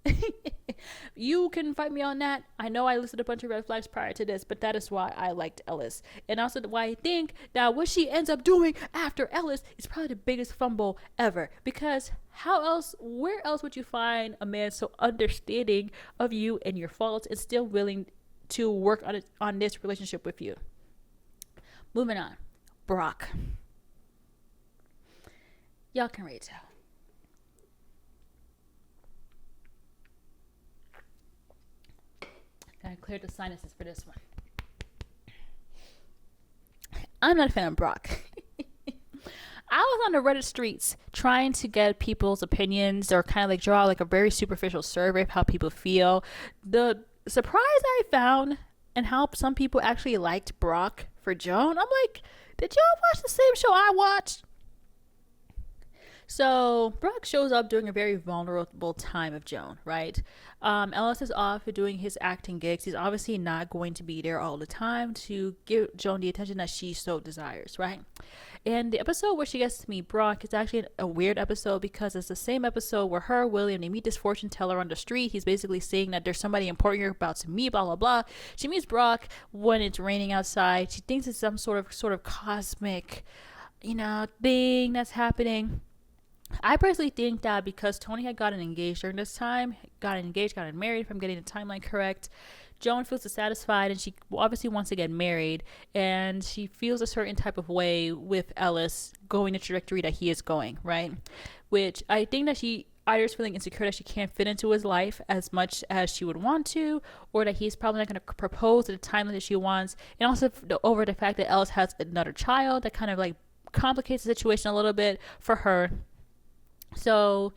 You can fight me on that. I know I listed a bunch of red flags prior to this, but that is why I liked Ellis. And also why I think that what she ends up doing after Ellis is probably the biggest fumble ever. Because where else would you find a man so understanding of you and your faults and still willing to work on this relationship with you? Moving on. Brock. Y'all can read tell. Gotta clear the sinuses for this one. I'm not a fan of Brock. I was on the Reddit streets trying to get people's opinions or kind of like draw like a very superficial survey of how people feel. The surprise I found and how some people actually liked Brock for Joan, I'm like, did y'all watch the same show I watched? So Brock shows up during a very vulnerable time of Joan, right? Ellis is off doing his acting gigs. He's obviously not going to be there all the time to give Joan the attention that she so desires, right? And the episode where she gets to meet Brock is actually a weird episode because it's the same episode where her, William, they meet this fortune teller on the street. He's basically saying that there's somebody important you're about to meet, blah, blah, blah. She meets Brock when it's raining outside. She thinks it's some sort of cosmic, thing that's happening. I personally think that because Tony had gotten engaged during this time, gotten married, if I'm getting the timeline correct, Joan feels dissatisfied and she obviously wants to get married, and she feels a certain type of way with Ellis going the trajectory that he is going, right? Which I think that she either is feeling insecure that she can't fit into his life as much as she would want to, or that he's probably not going to propose at the time that she wants, and also over the fact that Ellis has another child that kind of like complicates the situation a little bit for her. So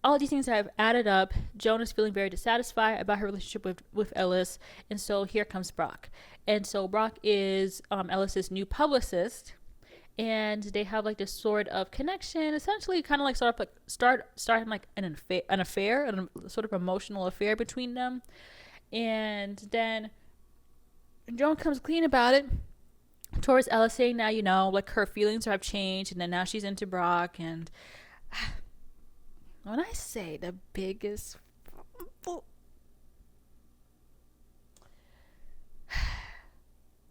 all of these things have added up. Joan is feeling very dissatisfied about her relationship with Ellis, and so here comes Brock. And so Brock is Ellis's new publicist, and they have like this sort of connection, essentially kind of like starting like an affair, a sort of emotional affair between them. And then Joan comes clean about it towards Ellis, saying now, like her feelings have changed, and then now she's into Brock. And when I say the biggest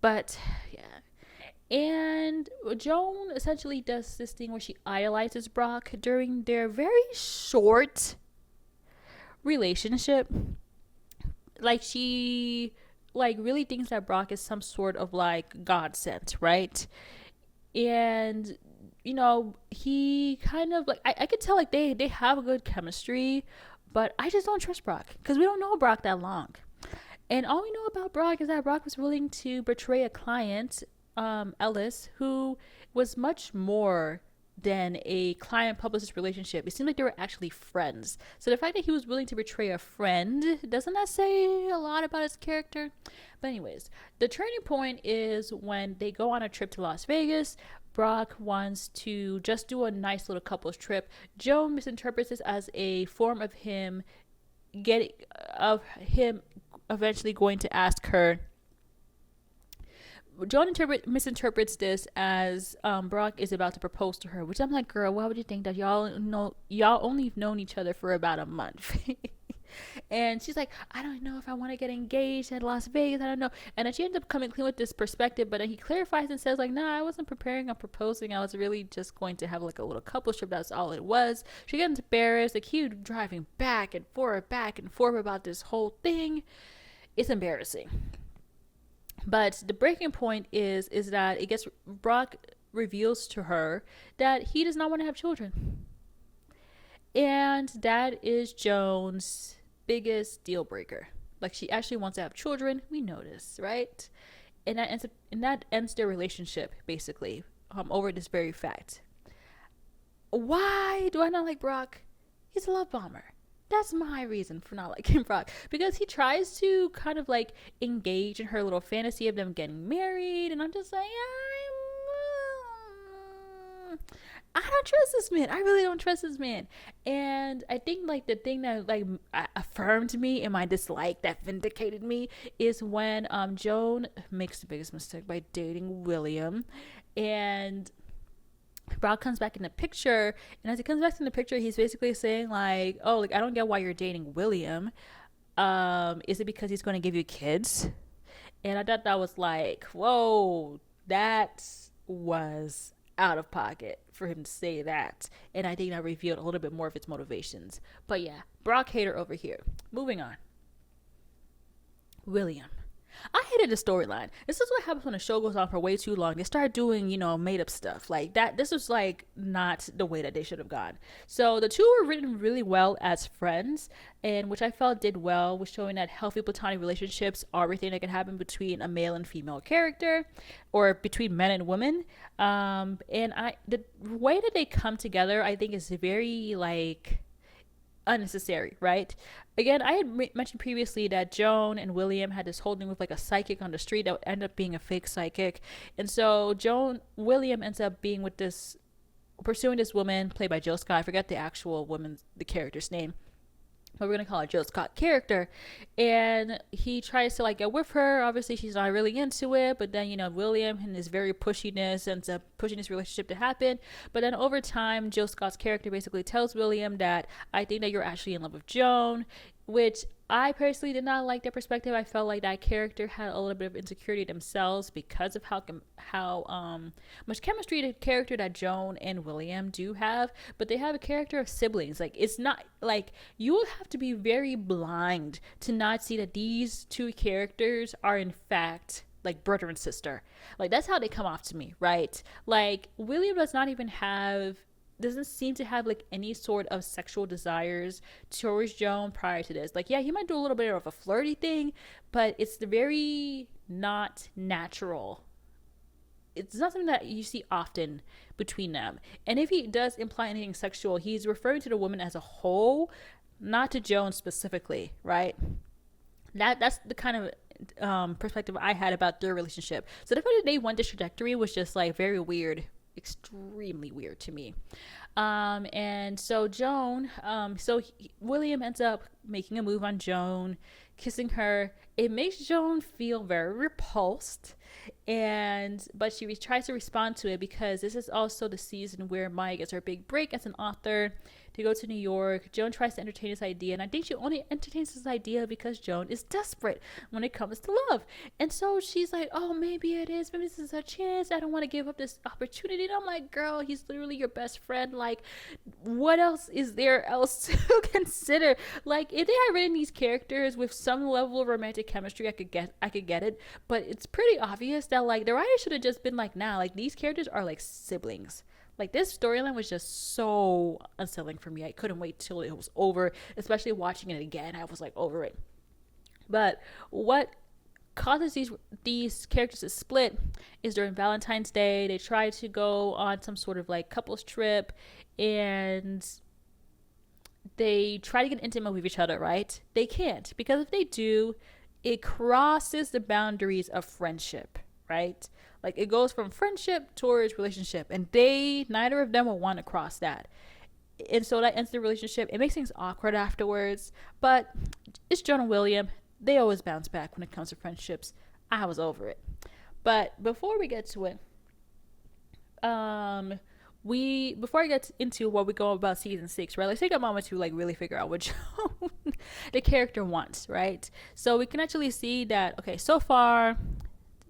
but yeah, and Joan essentially does this thing where she idolizes Brock during their very short relationship. Like, she like really thinks that Brock is some sort of like God sent, right? And he kind of like, I could tell like they have a good chemistry, but I just don't trust Brock because we don't know Brock that long. And all we know about Brock is that Brock was willing to betray a client, Ellis, who was much more than a client-publicist relationship. It seemed like they were actually friends. So the fact that he was willing to betray a friend, doesn't that say a lot about his character? But anyways, the turning point is when they go on a trip to Las Vegas. Brock wants to just do a nice little couples trip. Joan misinterprets this as a form of him eventually going to ask her. Joan misinterprets this as Brock is about to propose to her, which I'm like, girl, why would you think that y'all only known each other for about a month? And she's like, I don't know if I want to get engaged at Las Vegas. I don't know. And then she ends up coming clean with this perspective. But then he clarifies and says, like, nah, I wasn't preparing on proposing. I was really just going to have like a little couple trip. That's all it was. She gets embarrassed. Like, he driving back and forth about this whole thing. It's embarrassing. But the breaking point is that it gets Brock reveals to her that he does not want to have children. And that is Joan's biggest deal breaker. Like, she actually wants to have children. We know this, right? And that ends their relationship basically, over this very fact. Why do I not like Brock? He's a love bomber. That's my reason for not liking Brock, because he tries to kind of like engage in her little fantasy of them getting married, and I'm just like, I don't trust this man. I really don't trust this man. And I think like the thing that like affirmed me in my dislike, that vindicated me, is when Joan makes the biggest mistake by dating William, and Brock comes back in the picture, and as he comes back in the picture, he's basically saying like, oh, like, I don't get why you're dating William. Is it because he's going to give you kids? And I thought that was like, whoa, that was out of pocket for him to say that. And I think that revealed a little bit more of its motivations. But yeah, Brock hater over here. Moving on. William. I hated the storyline. This is what happens when a show goes on for way too long. They start doing, made up stuff like that. This was like not the way that they should have gone. So the two were written really well as friends, and which I felt did well with showing that healthy platonic relationships are everything that can happen between a male and female character, or between men and women. The way that they come together, I think, is very like unnecessary, right? Again, I had mentioned previously that Joan and William had this whole thing with like a psychic on the street that would end up being a fake psychic. And so William ends up being with pursuing this woman played by Jill Scott. I forget the character's name, but we're gonna call her Jill Scott character. And he tries to like get with her. Obviously she's not really into it, but then William and his very pushiness ends up pushing this relationship to happen. But then over time, Jill Scott's character basically tells William that, I think that you're actually in love with Joan, which I personally did not like that perspective. I felt like that character had a little bit of insecurity themselves because of how much chemistry the character that Joan and William do have, but they have a character of siblings. Like, it's not like, you will have to be very blind to not see that these two characters are in fact like brother and sister. Like, that's how they come off to me, right? Like, William doesn't seem to have like any sort of sexual desires towards Joan prior to this. Like, yeah, he might do a little bit of a flirty thing, but it's very not natural. It's not something that you see often between them. And if he does imply anything sexual, he's referring to the woman as a whole, not to Joan specifically, right? That's the kind of perspective I had about their relationship. So the fact that they went this trajectory was just like very weird, extremely weird to me. And so William ends up making a move on Joan, kissing her. It makes Joan feel very repulsed, but she tries to respond to it, because this is also the season where Maya gets her big break as an author to go to New York. Joan tries to entertain this idea, and I think she only entertains this idea because Joan is desperate when it comes to love. And so she's like, oh, maybe it is. Maybe this is a chance. I don't want to give up this opportunity. And I'm like, girl, he's literally your best friend. Like, what else is there else to consider? Like, if they had written these characters with some level of romantic chemistry, I could get it. But it's pretty obvious that like the writer should have just been like, nah, like these characters are like siblings. Like, this storyline was just so unsettling for me. I couldn't wait till it was over, especially watching it again. I was like over it. But what causes these characters to split is during Valentine's Day, they try to go on some sort of like couples trip, and they try to get intimate with each other, right? They can't, because if they do, it crosses the boundaries of friendship, right? Like, it goes from friendship towards relationship, and neither of them will want to cross that. And so that ends the relationship. It makes things awkward afterwards, but it's Joan and William. They always bounce back when it comes to friendships. I was over it. But before we get to it, we before I get into what we go about season 6, right? Let's take a moment to like really figure out what Joan, the character wants, right? So we can actually see that okay, so far,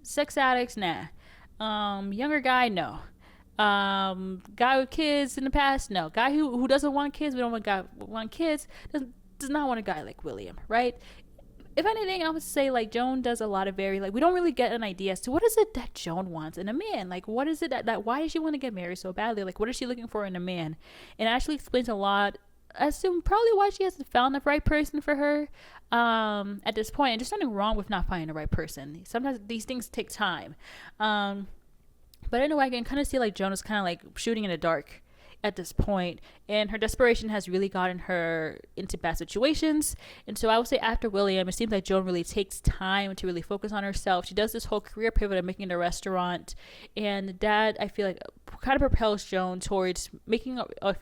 sex addicts, nah. Younger guy, no. Guy with kids in the past, no. Guy who doesn't want kids, we don't want guy want kids. Does not want a guy like William, right? If anything, I would say like Joan does a lot of very like we don't really get an idea as to what is it that Joan wants in a man. Like what is it that why does she want to get married so badly? Like what is she looking for in a man? And it actually explains a lot as to probably why she hasn't found the right person for her at this point. And there's nothing wrong with not finding the right person. Sometimes these things take time. But anyway, I can kind of see like Joan is kind of like shooting in the dark at this point, and her desperation has really gotten her into bad situations. And so I would say after William, it seems like Joan really takes time to really focus on herself. She does this whole career pivot of making a restaurant, and that I feel like kind of propels Joan towards making a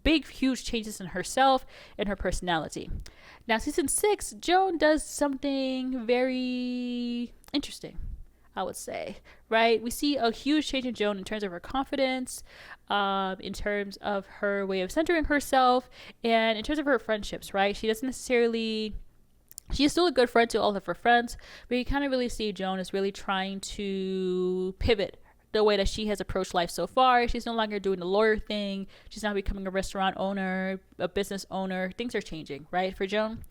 big huge changes in herself and her personality. Now season 6, Joan does something very interesting, I would say, right? We see a huge change in Joan in terms of her confidence, in terms of her way of centering herself, and in terms of her friendships, right? She doesn't necessarily. She's still a good friend to all of her friends, but you kind of really see Joan is really trying to pivot the way that she has approached life so far. She's no longer doing the lawyer thing. She's now becoming a restaurant owner, a business owner. Things are changing, right, for Joan?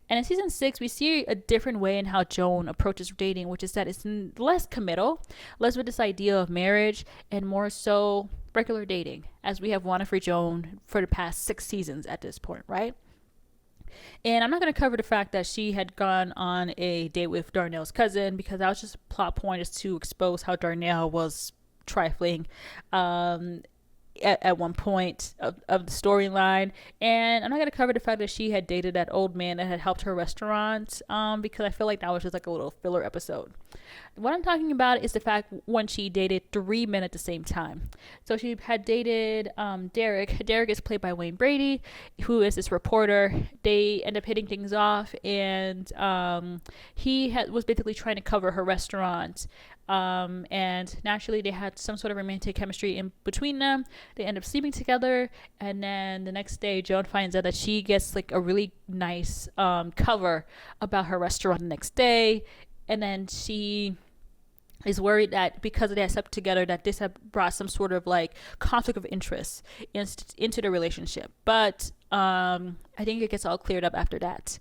And in season 6, we see a different way in how Joan approaches dating, which is that it's less committal, less with this idea of marriage, and more so regular dating, as we have wanted for Joan for the past 6 seasons at this point, right? And I'm not going to cover the fact that she had gone on a date with Darnell's cousin, because that was just a plot point, is to expose how Darnell was trifling at one point of the storyline. And I'm not going to cover the fact that she had dated that old man that had helped her restaurant, because I feel like that was just like a little filler episode. What I'm talking about is the fact when she dated 3 men at the same time. So she had dated Derek. Derek is played by Wayne Brady, who is this reporter. They end up hitting things off, and he was basically trying to cover her restaurant. And naturally they had some sort of romantic chemistry in between them. They end up sleeping together, and then the next day Joan finds out that she gets like a really nice cover about her restaurant the next day, and then she is worried that because they had slept together that this had brought some sort of like conflict of interest into the relationship. But I think it gets all cleared up after that.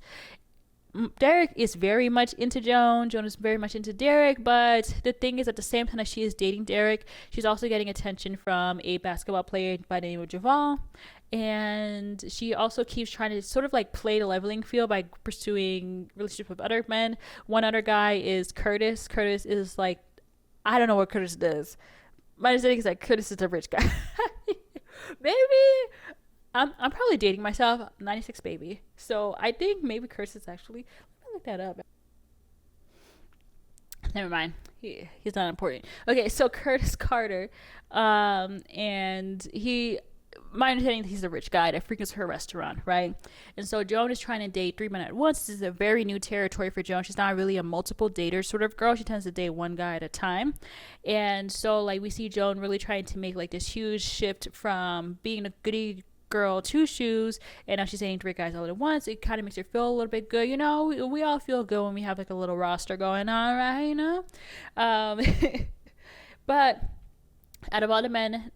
Derek is very much into Joan. Joan is very much into Derek, but the thing is, at the same time that she is dating Derek, she's also getting attention from a basketball player by the name of Javal, and she also keeps trying to sort of like play the leveling field by pursuing relationships with other men. One other guy is Curtis. Curtis is like, I don't know what Curtis does. My understanding is that Curtis is a rich guy. Maybe. I'm probably dating myself. 96 baby. So I think maybe Curtis is actually. Let me look that up. Never mind. He's not important. Okay, so Curtis Carter, and he. My understanding is he's a rich guy that frequents her restaurant, right? And so Joan is trying to date 3 men at once. This is a very new territory for Joan. She's not really a multiple dater sort of girl. She tends to date one guy at a time. And so like we see Joan really trying to make like this huge shift from being a goody girl 2 shoes, and now she's dating 3 guys all at once. It kind of makes her feel a little bit good, you know. We all feel good when we have like a little roster going on, right? You know. But out of all the men,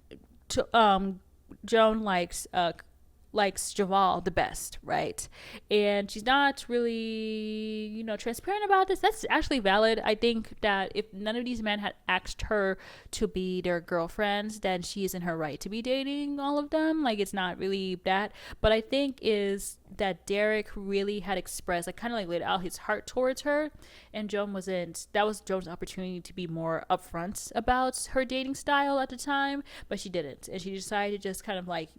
Joan likes Javal the best, right? And she's not really, transparent about this. That's actually valid. I think that if none of these men had asked her to be their girlfriends, then she is in her right to be dating all of them. Like, it's not really that. But I think is that Derek really had expressed, like, kind of like laid out his heart towards her, and Joan wasn't. That was Joan's opportunity to be more upfront about her dating style at the time, but she didn't, and she decided to just kind of like,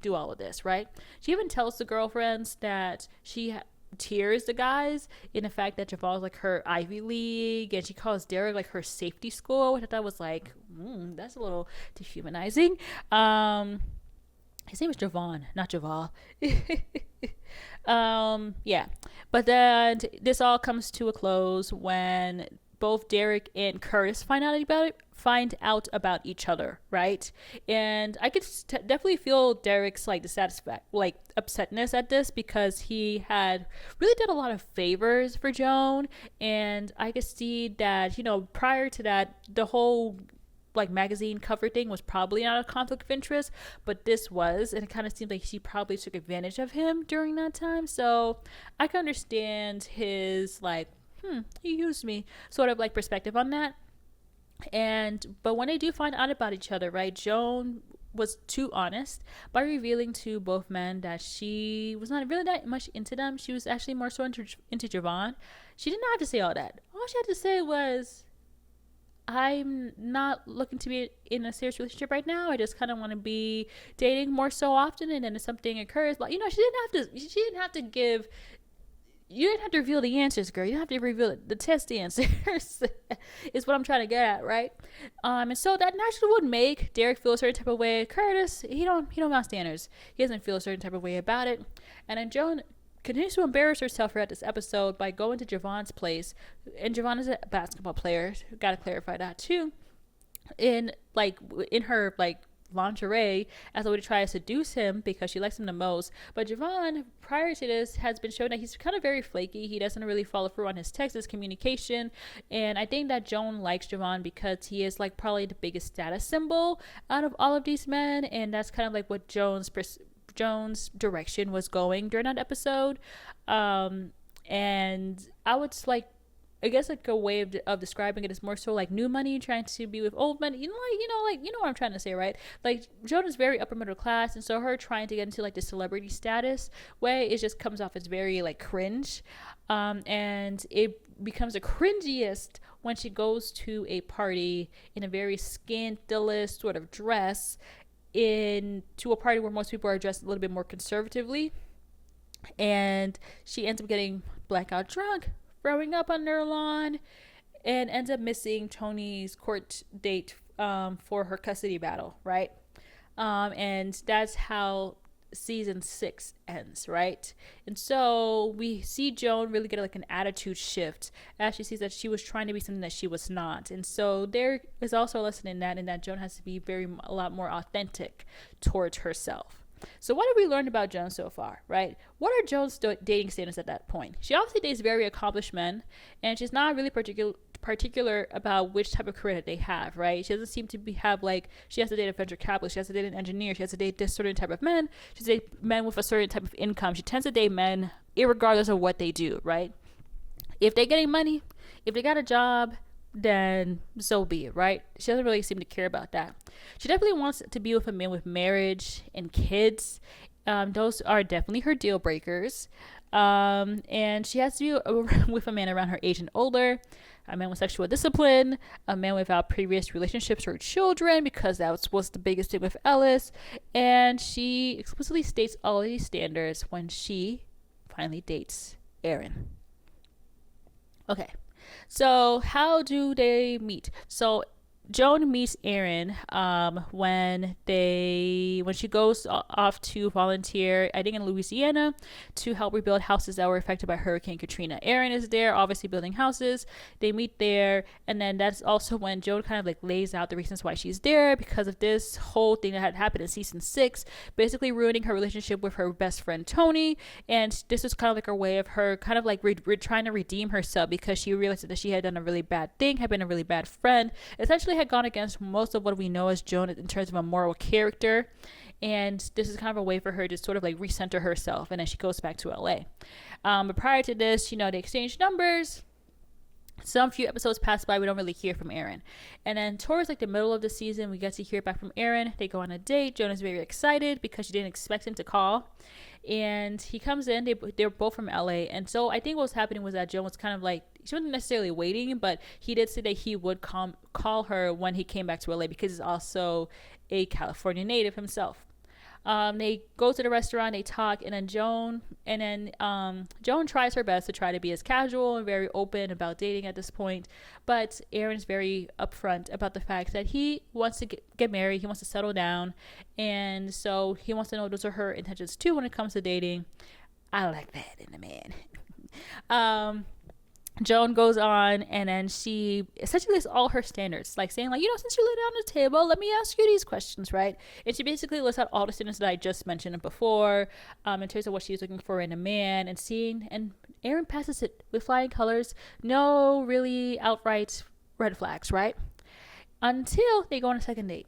do all of this, right? She even tells the girlfriends that she tears the guys in the fact that Javal's like her Ivy League, and she calls Derek like her safety school, which I thought was like, that's a little dehumanizing. His name is Javon, not Javal. Yeah. But then this all comes to a close when both Derek and Curtis find out about each other, right? And I could definitely feel Derek's like like upsetness at this, because he had really done a lot of favors for Joan, and I could see that, you know, prior to that, the whole like magazine cover thing was probably not a conflict of interest, but this was, and it kind of seemed like she probably took advantage of him during that time. So I can understand his like, he used me sort of like perspective on that. But when they do find out about each other, right, Joan was too honest by revealing to both men that she was not really that much into them. She was actually more so into Jovan. She did not have to say all that. All she had to say was, I'm not looking to be in a serious relationship right now. I just kind of want to be dating more so often, and then if something occurs, like, you know, she didn't have to give, you didn't have to reveal the answers, girl. You didn't have to reveal the test answers is what I'm trying to get at, right? And so that naturally would make Derek feel a certain type of way. Curtis, he don't got standards. He doesn't feel a certain type of way about it. And then Joan continues to embarrass herself throughout this episode by going to Javon's place. And Javon is a basketball player. Gotta clarify that too. In her like lingerie as a way to try to seduce him because she likes him the most. But Jovan, prior to this, has been shown that he's kind of very flaky. He doesn't really follow through on his texts, his communication. And I think that Joan likes Jovan because he is like probably the biggest status symbol out of all of these men. And that's kind of like what Joan's direction was going during that episode. And I would like, I guess like a way of describing it is more so like new money trying to be with old money. You know what I'm trying to say, right? Like Joan is very upper middle class, and so her trying to get into like the celebrity status way, it just comes off as very like cringe. And it becomes the cringiest when she goes to a party in a very scandalous sort of dress, into a party where most people are dressed a little bit more conservatively, and she ends up getting blackout drunk, throwing up on their lawn, and ends up missing Tony's court date for her custody battle, right? And that's how season 6 ends, right? And so we see Joan really get like an attitude shift as she sees that she was trying to be something that she was not. And so there is also a lesson in that Joan has to be a lot more authentic towards herself. So what have we learned about Joan so far, right? What are Joan's dating standards at that point? She obviously dates very accomplished men, and she's not really particular about which type of career that they have, right? She doesn't seem to have like, she has to date a venture capitalist, she has to date an engineer, she has to date this certain type of men, she has to date men with a certain type of income. She tends to date men irregardless of what they do, right? If they're getting money, if they got a job, then so be it, right? She doesn't really seem to care about that. She definitely wants to be with a man with marriage and kids. Those are definitely her deal breakers. And she has to be with a man around her age and older, a man with sexual discipline, a man without previous relationships or children, because that was the biggest thing with Ellis. And she explicitly states all of these standards when she finally dates Aaron. Okay. So how do they meet? So Joan meets Aaron when she goes off to volunteer, I think in Louisiana, to help rebuild houses that were affected by Hurricane Katrina. Aaron is there, obviously building houses. They meet there, and then that's also when Joan kind of like lays out the reasons why she's there, because of this whole thing that had happened in season 6, basically ruining her relationship with her best friend Tony. And this was kind of like a way of her kind of like trying to redeem herself, because she realized that she had done a really bad thing, had been a really bad friend, essentially had gone against most of what we know as Joan in terms of a moral character. And this is kind of a way for her to sort of like recenter herself, and then she goes back to LA. But prior to this, they exchanged numbers. Some few episodes pass by, we don't really hear from Aaron. And then towards like the middle of the season, we get to hear back from Aaron. They go on a date. Joan is very excited because she didn't expect him to call. And he comes in. They're both from LA. And so I think what was happening was that Joan was kind of like, she wasn't necessarily waiting, but he did say that he would call her when he came back to LA, because he's also a California native himself. They go to the restaurant, they talk, and then Joan tries her best to try to be as casual and very open about dating at this point, but Aaron's very upfront about the fact that he wants to get married, he wants to settle down, and so he wants to know those are her intentions too when it comes to dating. I like that in a man. Joan goes on, and then she essentially lists all her standards, like saying, like, since you laid down the table, let me ask you these questions, right? And she basically lists out all the standards that I just mentioned before, in terms of what she's looking for in a man, and Aaron passes it with flying colors, no really outright red flags, right? Until they go on a second date.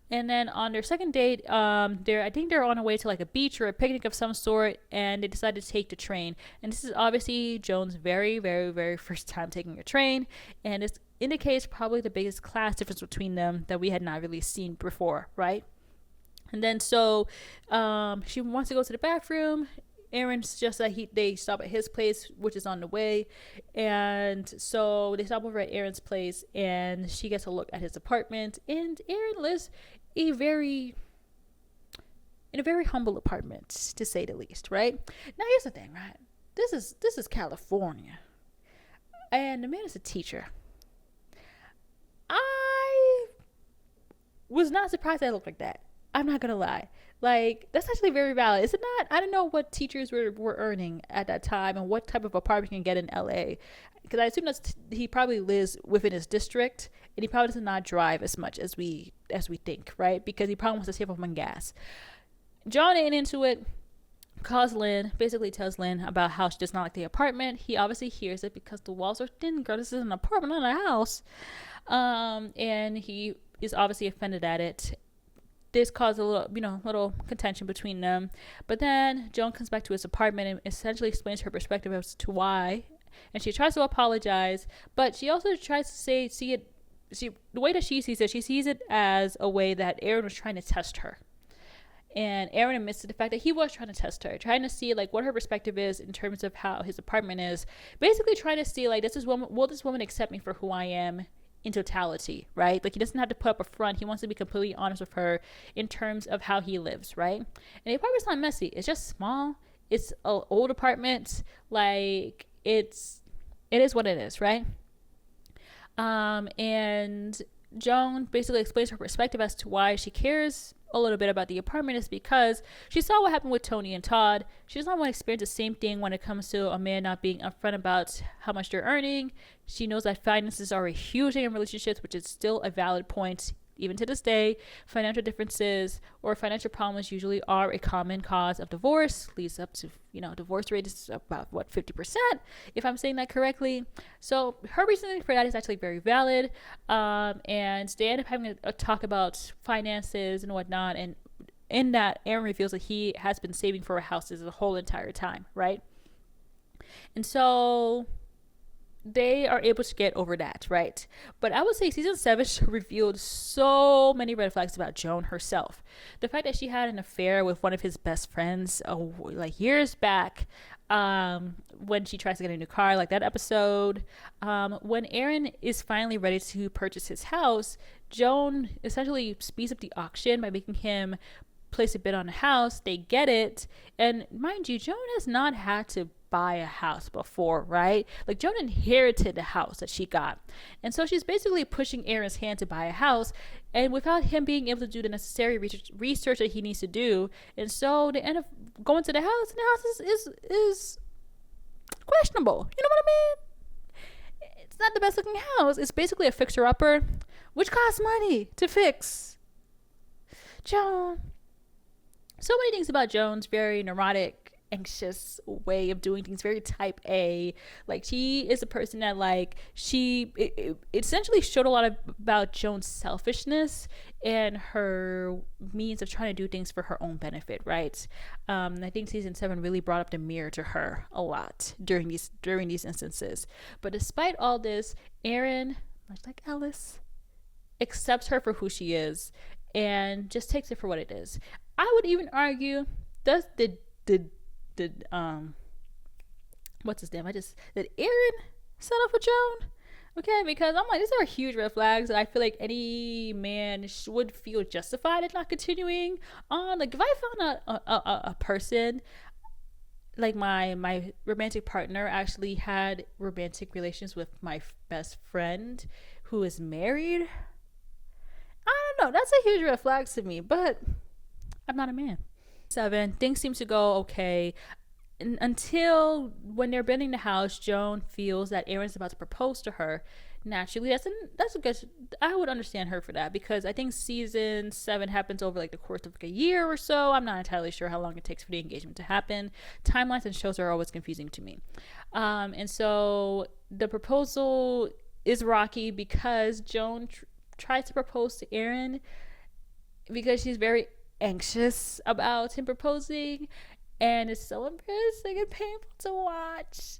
And then on their second date, I think they're on a way to like a beach or a picnic of some sort, and they decide to take the train. And this is obviously Joan's very, very, very first time taking a train, and this indicates probably the biggest class difference between them that we had not really seen before, right? And then so she wants to go to the bathroom. Aaron suggests that they stop at his place, which is on the way. And so they stop over at Aaron's place, and she gets a look at his apartment. And Aaron lives in a very humble apartment, to say the least, right? Now here's the thing, right? This is California, and the man is a teacher. I was not surprised that I looked like that. I'm not gonna lie. Like, that's actually very valid, is it not? I don't know what teachers were earning at that time and what type of apartment you can get in LA, because I assume he probably lives within his district, and he probably does not drive as much as we think, right? Because he probably wants to save up on gas. John ain't into it. Calls Lynn, basically tells Lynn about how she does not like the apartment. He obviously hears it because the walls are thin. Girl, this is an apartment, not a house. And he is obviously offended at it. This caused a little contention between them. But then Joan comes back to his apartment and essentially explains her perspective as to why. And she tries to apologize, but she also tries to see it. The way that she sees it as a way that Aaron was trying to test her. And Aaron admits to the fact that he was trying to test her, trying to see like what her perspective is in terms of how his apartment is. Basically trying to see like, will this woman accept me for who I am in totality, right? Like, he doesn't have to put up a front. He wants to be completely honest with her in terms of how he lives, right? And the apartment's not messy. It's just small. It's an old apartment. Like, it is what it is, right? And Joan basically explains her perspective as to why she cares a little bit about the apartment is because she saw what happened with Tony and Todd. She does not want to experience the same thing when it comes to a man not being upfront about how much they're earning. She knows that finances are a huge thing in relationships, which is still a valid point even to this day. Financial differences or financial problems usually are a common cause of divorce. Leads up to, divorce rate is about 50%, if I'm saying that correctly. So her reasoning for that is actually very valid. And they end up having a talk about finances and whatnot. And in that, Aaron reveals that he has been saving for a house the whole entire time, right? And so they are able to get over that, right? But I would say season 7 revealed so many red flags about Joan herself. The fact that she had an affair with one of his best friends, like years back, when she tries to get a new car, like that episode. When Aaron is finally ready to purchase his house, Joan essentially speeds up the auction by making him place a bid on a house. They get it, and mind you, Joan has not had to buy a house before, right? Like, Joan inherited the house that she got, and so she's basically pushing Aaron's hand to buy a house, and without him being able to do the necessary research that he needs to do. And so they end up going to the house, and the house is questionable. You know what I mean? It's not the best looking house. It's basically a fixer-upper, which costs money to fix. Joan. So many things about Joan's very neurotic, anxious way of doing things, very type A. Like, she is a person that, like, it essentially showed a lot about Joan's selfishness and her means of trying to do things for her own benefit, right? I think season 7 really brought up the mirror to her a lot during these instances. But despite all this, Aaron, much like Alice, accepts her for who she is and just takes it for what it is. I would even argue did what's his name? Did Aaron set up with Joan? Okay, because I'm like, these are huge red flags that I feel like any man would feel justified in not continuing on. Like, if I found a person, like my romantic partner actually had romantic relations with my best friend who is married, I don't know, that's a huge red flag to me, but I'm not a man. 7, things seem to go okay. until when they're building the house, Joan feels that Aaron's about to propose to her. Naturally, that's a good. I would understand her for that, because I think season 7 happens over like the course of like a year or so. I'm not entirely sure how long it takes for the engagement to happen. Timelines and shows are always confusing to me. And so the proposal is rocky because Joan tries to propose to Aaron because she's very anxious about him proposing, and it's so embarrassing and painful to watch.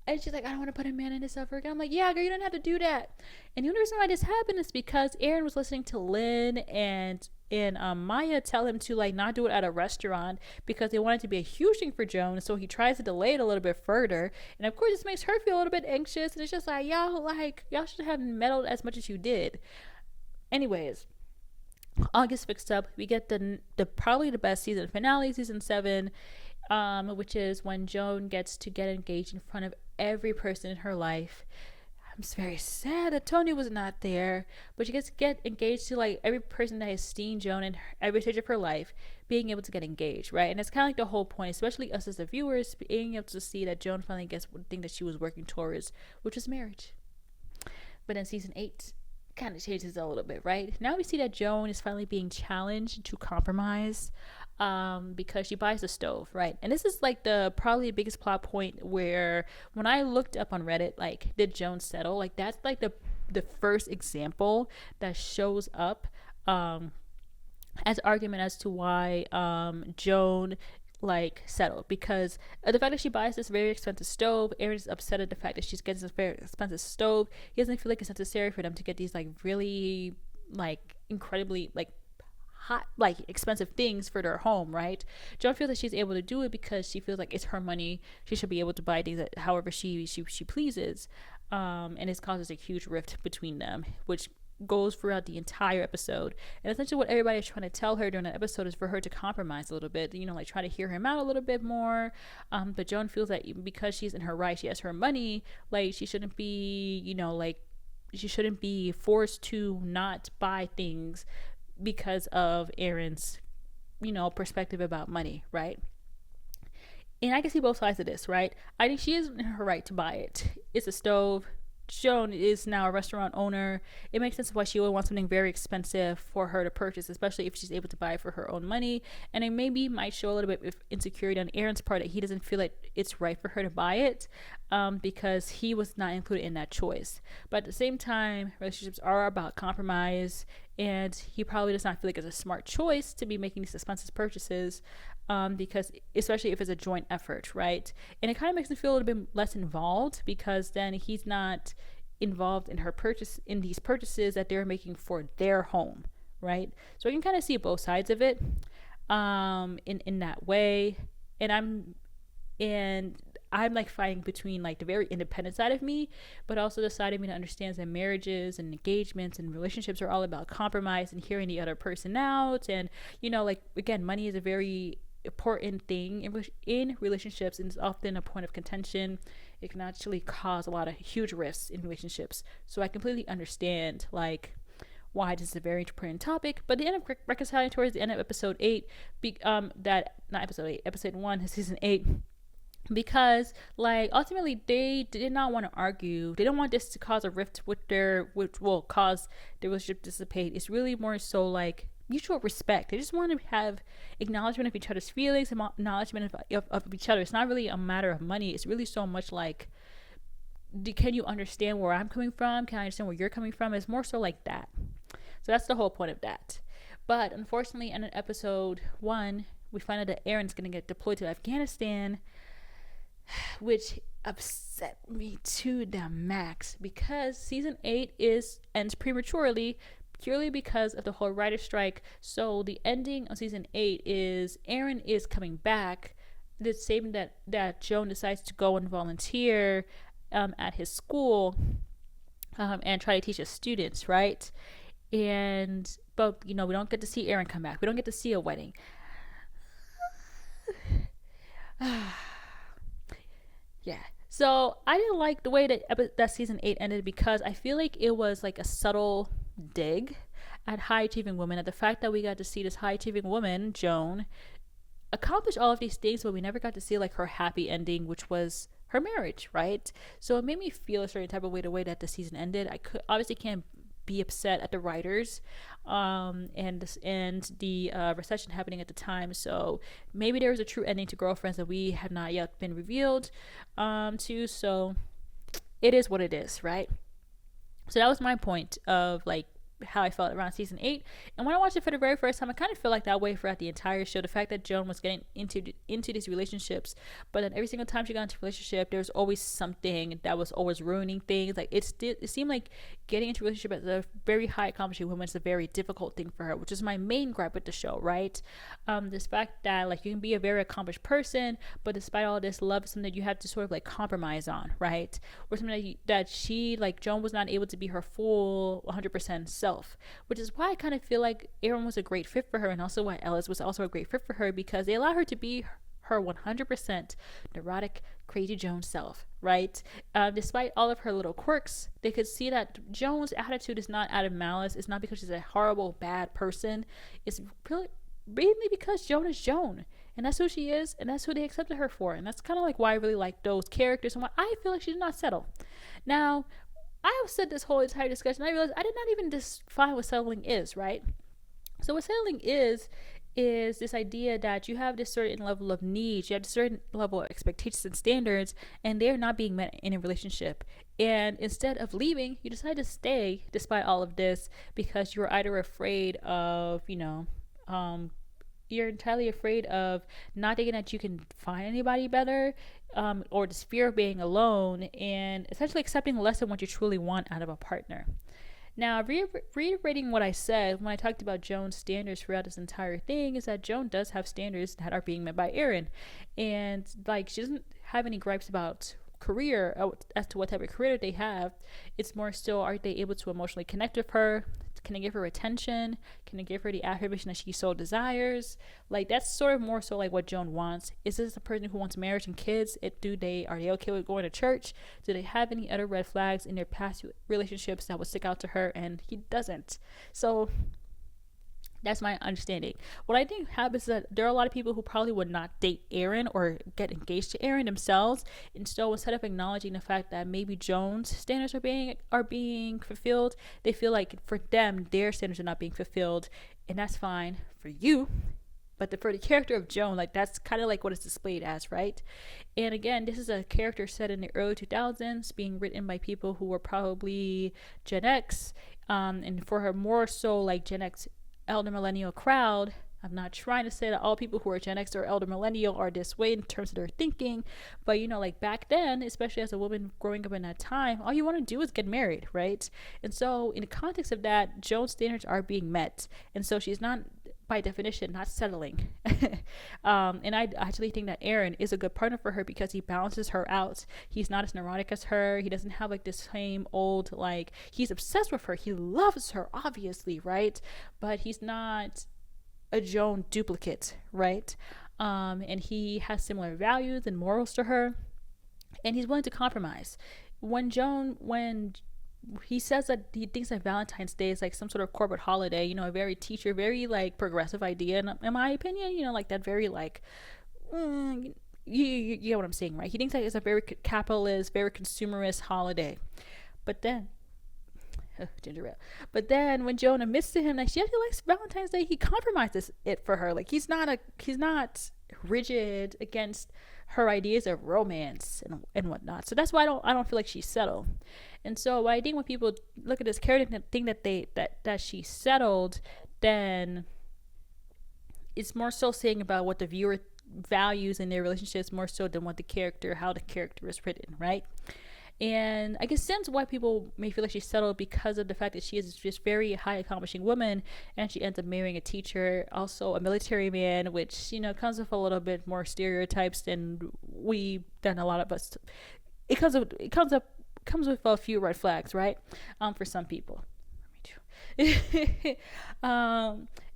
And she's like, I don't want to put a man in this ever again. I'm like, yeah, girl, you don't have to do that. And the only reason why this happened is because Aaron was listening to Lynn and Maya tell him to like not do it at a restaurant because they want it to be a huge thing for Joan. So he tries to delay it a little bit further, and of course this makes her feel a little bit anxious. And it's just like y'all should have meddled as much as you did. Anyways, all gets fixed up. We get the probably the best season finale, season 7, which is when Joan gets to get engaged in front of every person in her life. I'm very sad that Tony was not there, but she gets to get engaged to like every person that has seen Joan in every stage of her life, being able to get engaged, right? And it's kind of like the whole point, especially us as the viewers, being able to see that Joan finally gets one thing that she was working towards, which was marriage. But in season 8, kind of changes a little bit, right? Now we see that Joan is finally being challenged to compromise, because she buys a stove, right? And this is like probably the biggest plot point, where when I looked up on Reddit, like, did Joan settle? Like, that's like the first example that shows up as argument as to why Joan like settled, because the fact that she buys this very expensive stove. Aaron is upset at the fact that she's getting this very expensive stove. He doesn't feel like it's necessary for them to get these like really like incredibly like hot like expensive things for their home, right? Joan feels that she's able to do it because she feels like it's her money. She should be able to buy things that however she pleases, and it causes a huge rift between them, which goes throughout the entire episode. And essentially what everybody is trying to tell her during that episode is for her to compromise a little bit, like try to hear him out a little bit more. But Joan feels that because she's in her right, she has her money, like she shouldn't be, she shouldn't be forced to not buy things because of Aaron's, perspective about money, right? And I can see both sides of this, right? I think she is in her right to buy it. It's a stove. Joan is now a restaurant owner. It makes sense why she would want something very expensive for her to purchase, especially if she's able to buy it for her own money. And it maybe might show a little bit of insecurity on Aaron's part that he doesn't feel like it's right for her to buy it, because he was not included in that choice. But at the same time, relationships are about compromise, and he probably does not feel like it's a smart choice to be making these expensive purchases, because especially if it's a joint effort, right? And it kind of makes him feel a little bit less involved, because then he's not involved in these purchases that they're making for their home, right? So I can kind of see both sides of it, in that way. And I'm like fighting between like the very independent side of me, but also the side of me that understands that marriages and engagements and relationships are all about compromise and hearing the other person out. And like, again, money is a very important thing in relationships, and it's often a point of contention. It can actually cause a lot of huge rifts in relationships. So I completely understand like why this is a very important topic. But the end of reconciling towards the end of episode 8, episode 1, season 8, because like ultimately they did not want to argue. They don't want this to cause a rift which will cause the relationship to dissipate. It's really more so like mutual respect. They just want to have acknowledgement of each other's feelings, acknowledgement of each other. It's not really a matter of money. It's really so much like, can you understand where I'm coming from? Can I understand where you're coming from? It's more so like that. So that's the whole point of that. But unfortunately, in episode 1, we find out that Aaron's going to get deployed to Afghanistan, which upset me to the max, because season 8 ends prematurely purely because of the whole writer strike. So the ending of season 8 is Aaron is coming back. The same that Joan decides to go and volunteer at his school, and try to teach his students, right? But we don't get to see Aaron come back. We don't get to see a wedding. Yeah. So I didn't like the way that season 8 ended, because I feel like it was like a subtle dig at high achieving women, at the fact that we got to see this high achieving woman, Joan, accomplished all of these things, but we never got to see like her happy ending, which was her marriage, right? So it made me feel a certain type of way the way that the season ended. I could obviously can't be upset at the writers, and the recession happening at the time. So maybe there was a true ending to Girlfriends that we have not yet been revealed to. So it is what it is, right? So that was my point of like how I felt around season 8. And when I watched it for the very first time, I kind of feel like that way throughout the entire show. The fact that Joan was getting into these relationships, but then every single time she got into a relationship, there was always something that was always ruining things. Like it seemed like getting into a relationship as a very high accomplishing woman is a very difficult thing for her, which is my main gripe with the show, right? This fact that like you can be a very accomplished person, but despite all this, love is something that you have to sort of like compromise on, right? Or something that she, like Joan, was not able to be her full 100% self, which is why I kind of feel like Aaron was a great fit for her, and also why Ellis was also a great fit for her, because they allow her to be her 100% neurotic, crazy Joan self, right? Despite all of her little quirks, they could see that Joan's attitude is not out of malice. It's not because she's a horrible, bad person. It's really mainly because Joan is Joan, and that's who she is, and that's who they accepted her for. And that's kind of like why I really like those characters and why I feel like she did not settle. Now, I have said this whole entire discussion, I realized I did not even define what settling is, right? So what settling is this idea that you have this certain level of needs, you have a certain level of expectations and standards, and they're not being met in a relationship. And instead of leaving, you decide to stay despite all of this because you're either afraid of, you're entirely afraid of not thinking that you can find anybody better, or this fear of being alone, and essentially accepting less than what you truly want out of a partner. Now, reiterating what I said when I talked about Joan's standards throughout this entire thing is that Joan does have standards that are being met by Aaron. And, like, she doesn't have any gripes about career, as to what type of career they have. It's more still, are they able to emotionally connect with her? Can they give her attention? Can they give her the affirmation that she so desires? Like, that's sort of more so like what Joan wants. Is this a person who wants marriage and kids? Are they okay with going to church? Do they have any other red flags in their past relationships that would stick out to her? And he doesn't. So that's my understanding. What I think happens is that there are a lot of people who probably would not date Aaron or get engaged to Aaron themselves, and so instead of acknowledging the fact that maybe Joan's standards are being fulfilled, they feel like for them their standards are not being fulfilled, and that's fine for you. But for the character of Joan, like that's kind of like what it's displayed as, right? And again, this is a character set in the early 2000s, being written by people who were probably Gen X, and for her more so like Gen X elder millennial crowd. I'm not trying to say that all people who are Gen X or elder millennial are this way in terms of their thinking, but like back then, especially as a woman growing up in that time, all you want to do is get married, right? And so in the context of that, Joan's standards are being met, and so she's not, by definition, not settling. And I actually think that Aaron is a good partner for her because he balances her out. He's not as neurotic as her. He doesn't have like this same old, like, he's obsessed with her. He loves her, obviously, right? But he's not a Joan duplicate, right? And he has similar values and morals to her, and he's willing to compromise. When he says that he thinks that Valentine's Day is like some sort of corporate holiday, a very very like progressive idea, in my opinion, like that very like, you get what I'm saying, right? He thinks that it's a very capitalist, very consumerist holiday. But then, ginger ale. But then when Joan admits to him that she actually likes Valentine's Day, he compromises it for her. Like he's not rigid against her ideas of romance and whatnot. So that's why I don't feel like she's settled. And so I think when people look at this character and think that she settled, then it's more so saying about what the viewer values in their relationships more so than how the character is written, right? And I can sense why people may feel like she's settled because of the fact that she is just very high accomplishing woman, and she ends up marrying a teacher, also a military man, which comes with a little bit more stereotypes than a lot of us. It comes with a few red flags, right? For some people. Me too.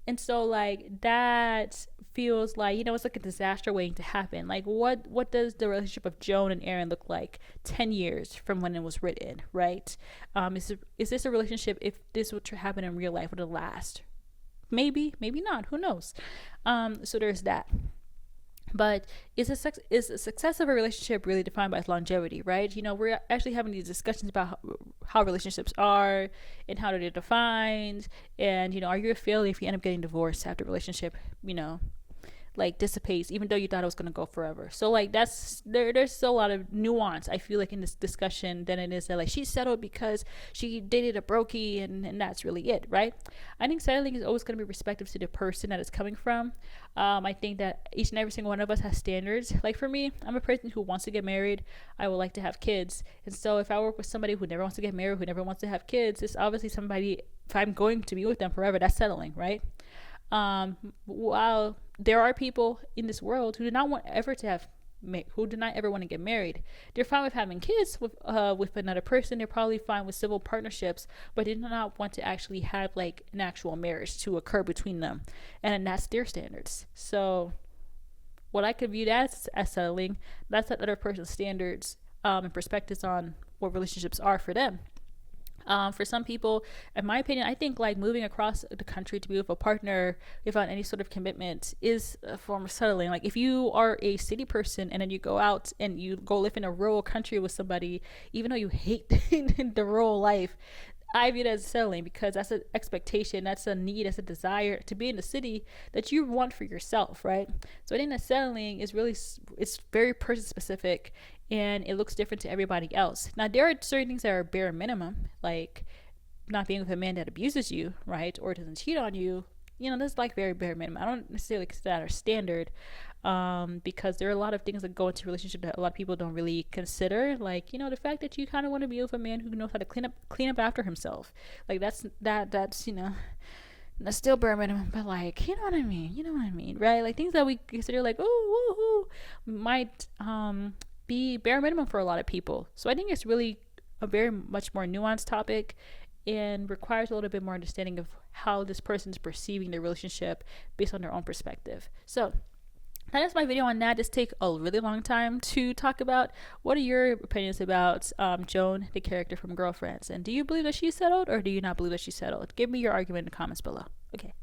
And so like that feels like it's like a disaster waiting to happen. Like what does the relationship of Joan and Aaron look like 10 years from when it was written, right? Is this a relationship, if this were to happen in real life, would it last? Maybe not, who knows? So there's that. But is the success of a relationship really defined by its longevity, right? We're actually having these discussions about how relationships are and how they're defined. And, are you a failure if you end up getting divorced after a relationship, you know, like dissipates, even though you thought it was going to go forever? So like there's still a lot of nuance, I feel like, in this discussion, than it is that like she settled because she dated a brokey, and that's really it, right? I think settling is always going to be respective to the person that it's coming from. I think that each and every single one of us has standards. Like for me, I'm a person who wants to get married. I would like to have kids. And so if I work with somebody who never wants to get married, who never wants to have kids, it's obviously somebody, if I'm going to be with them forever, that's settling, right? While there are people in this world who do not want ever to have who do not ever want to get married, they're fine with having kids with another person. They're probably fine with civil partnerships, but they do not want to actually have like an actual marriage to occur between them, and that's their standards. So what I could view that as settling, that's that other person's standards, and perspectives on what relationships are for them. For some people, in my opinion, I think like moving across the country to be with a partner without any sort of commitment is a form of settling. Like if you are a city person and then you go out and you go live in a rural country with somebody, even though you hate the rural life, I view it as settling, because that's an expectation, that's a need, that's a desire to be in the city that you want for yourself, right? So I think that settling is really, it's very person specific, and it looks different to everybody else. Now there are certain things that are bare minimum, like not being with a man that abuses you, right, or doesn't cheat on you. This is like very bare minimum. I don't necessarily consider that our standard, because there are a lot of things that go into a relationship that a lot of people don't really consider, like the fact that you kind of want to be with a man who knows how to clean up after himself. Like that's that's still bare minimum, but like you know what I mean, right? Like things that we consider like oh woohoo might be bare minimum for a lot of people. So I think it's really a very much more nuanced topic, and requires a little bit more understanding of how this person's perceiving their relationship based on their own perspective. So that is my video on that. This take a really long time to talk about. What are your opinions about Joan, the character from Girlfriends? And do you believe that she settled, or do you not believe that she settled? Give me your argument in the comments below. Okay.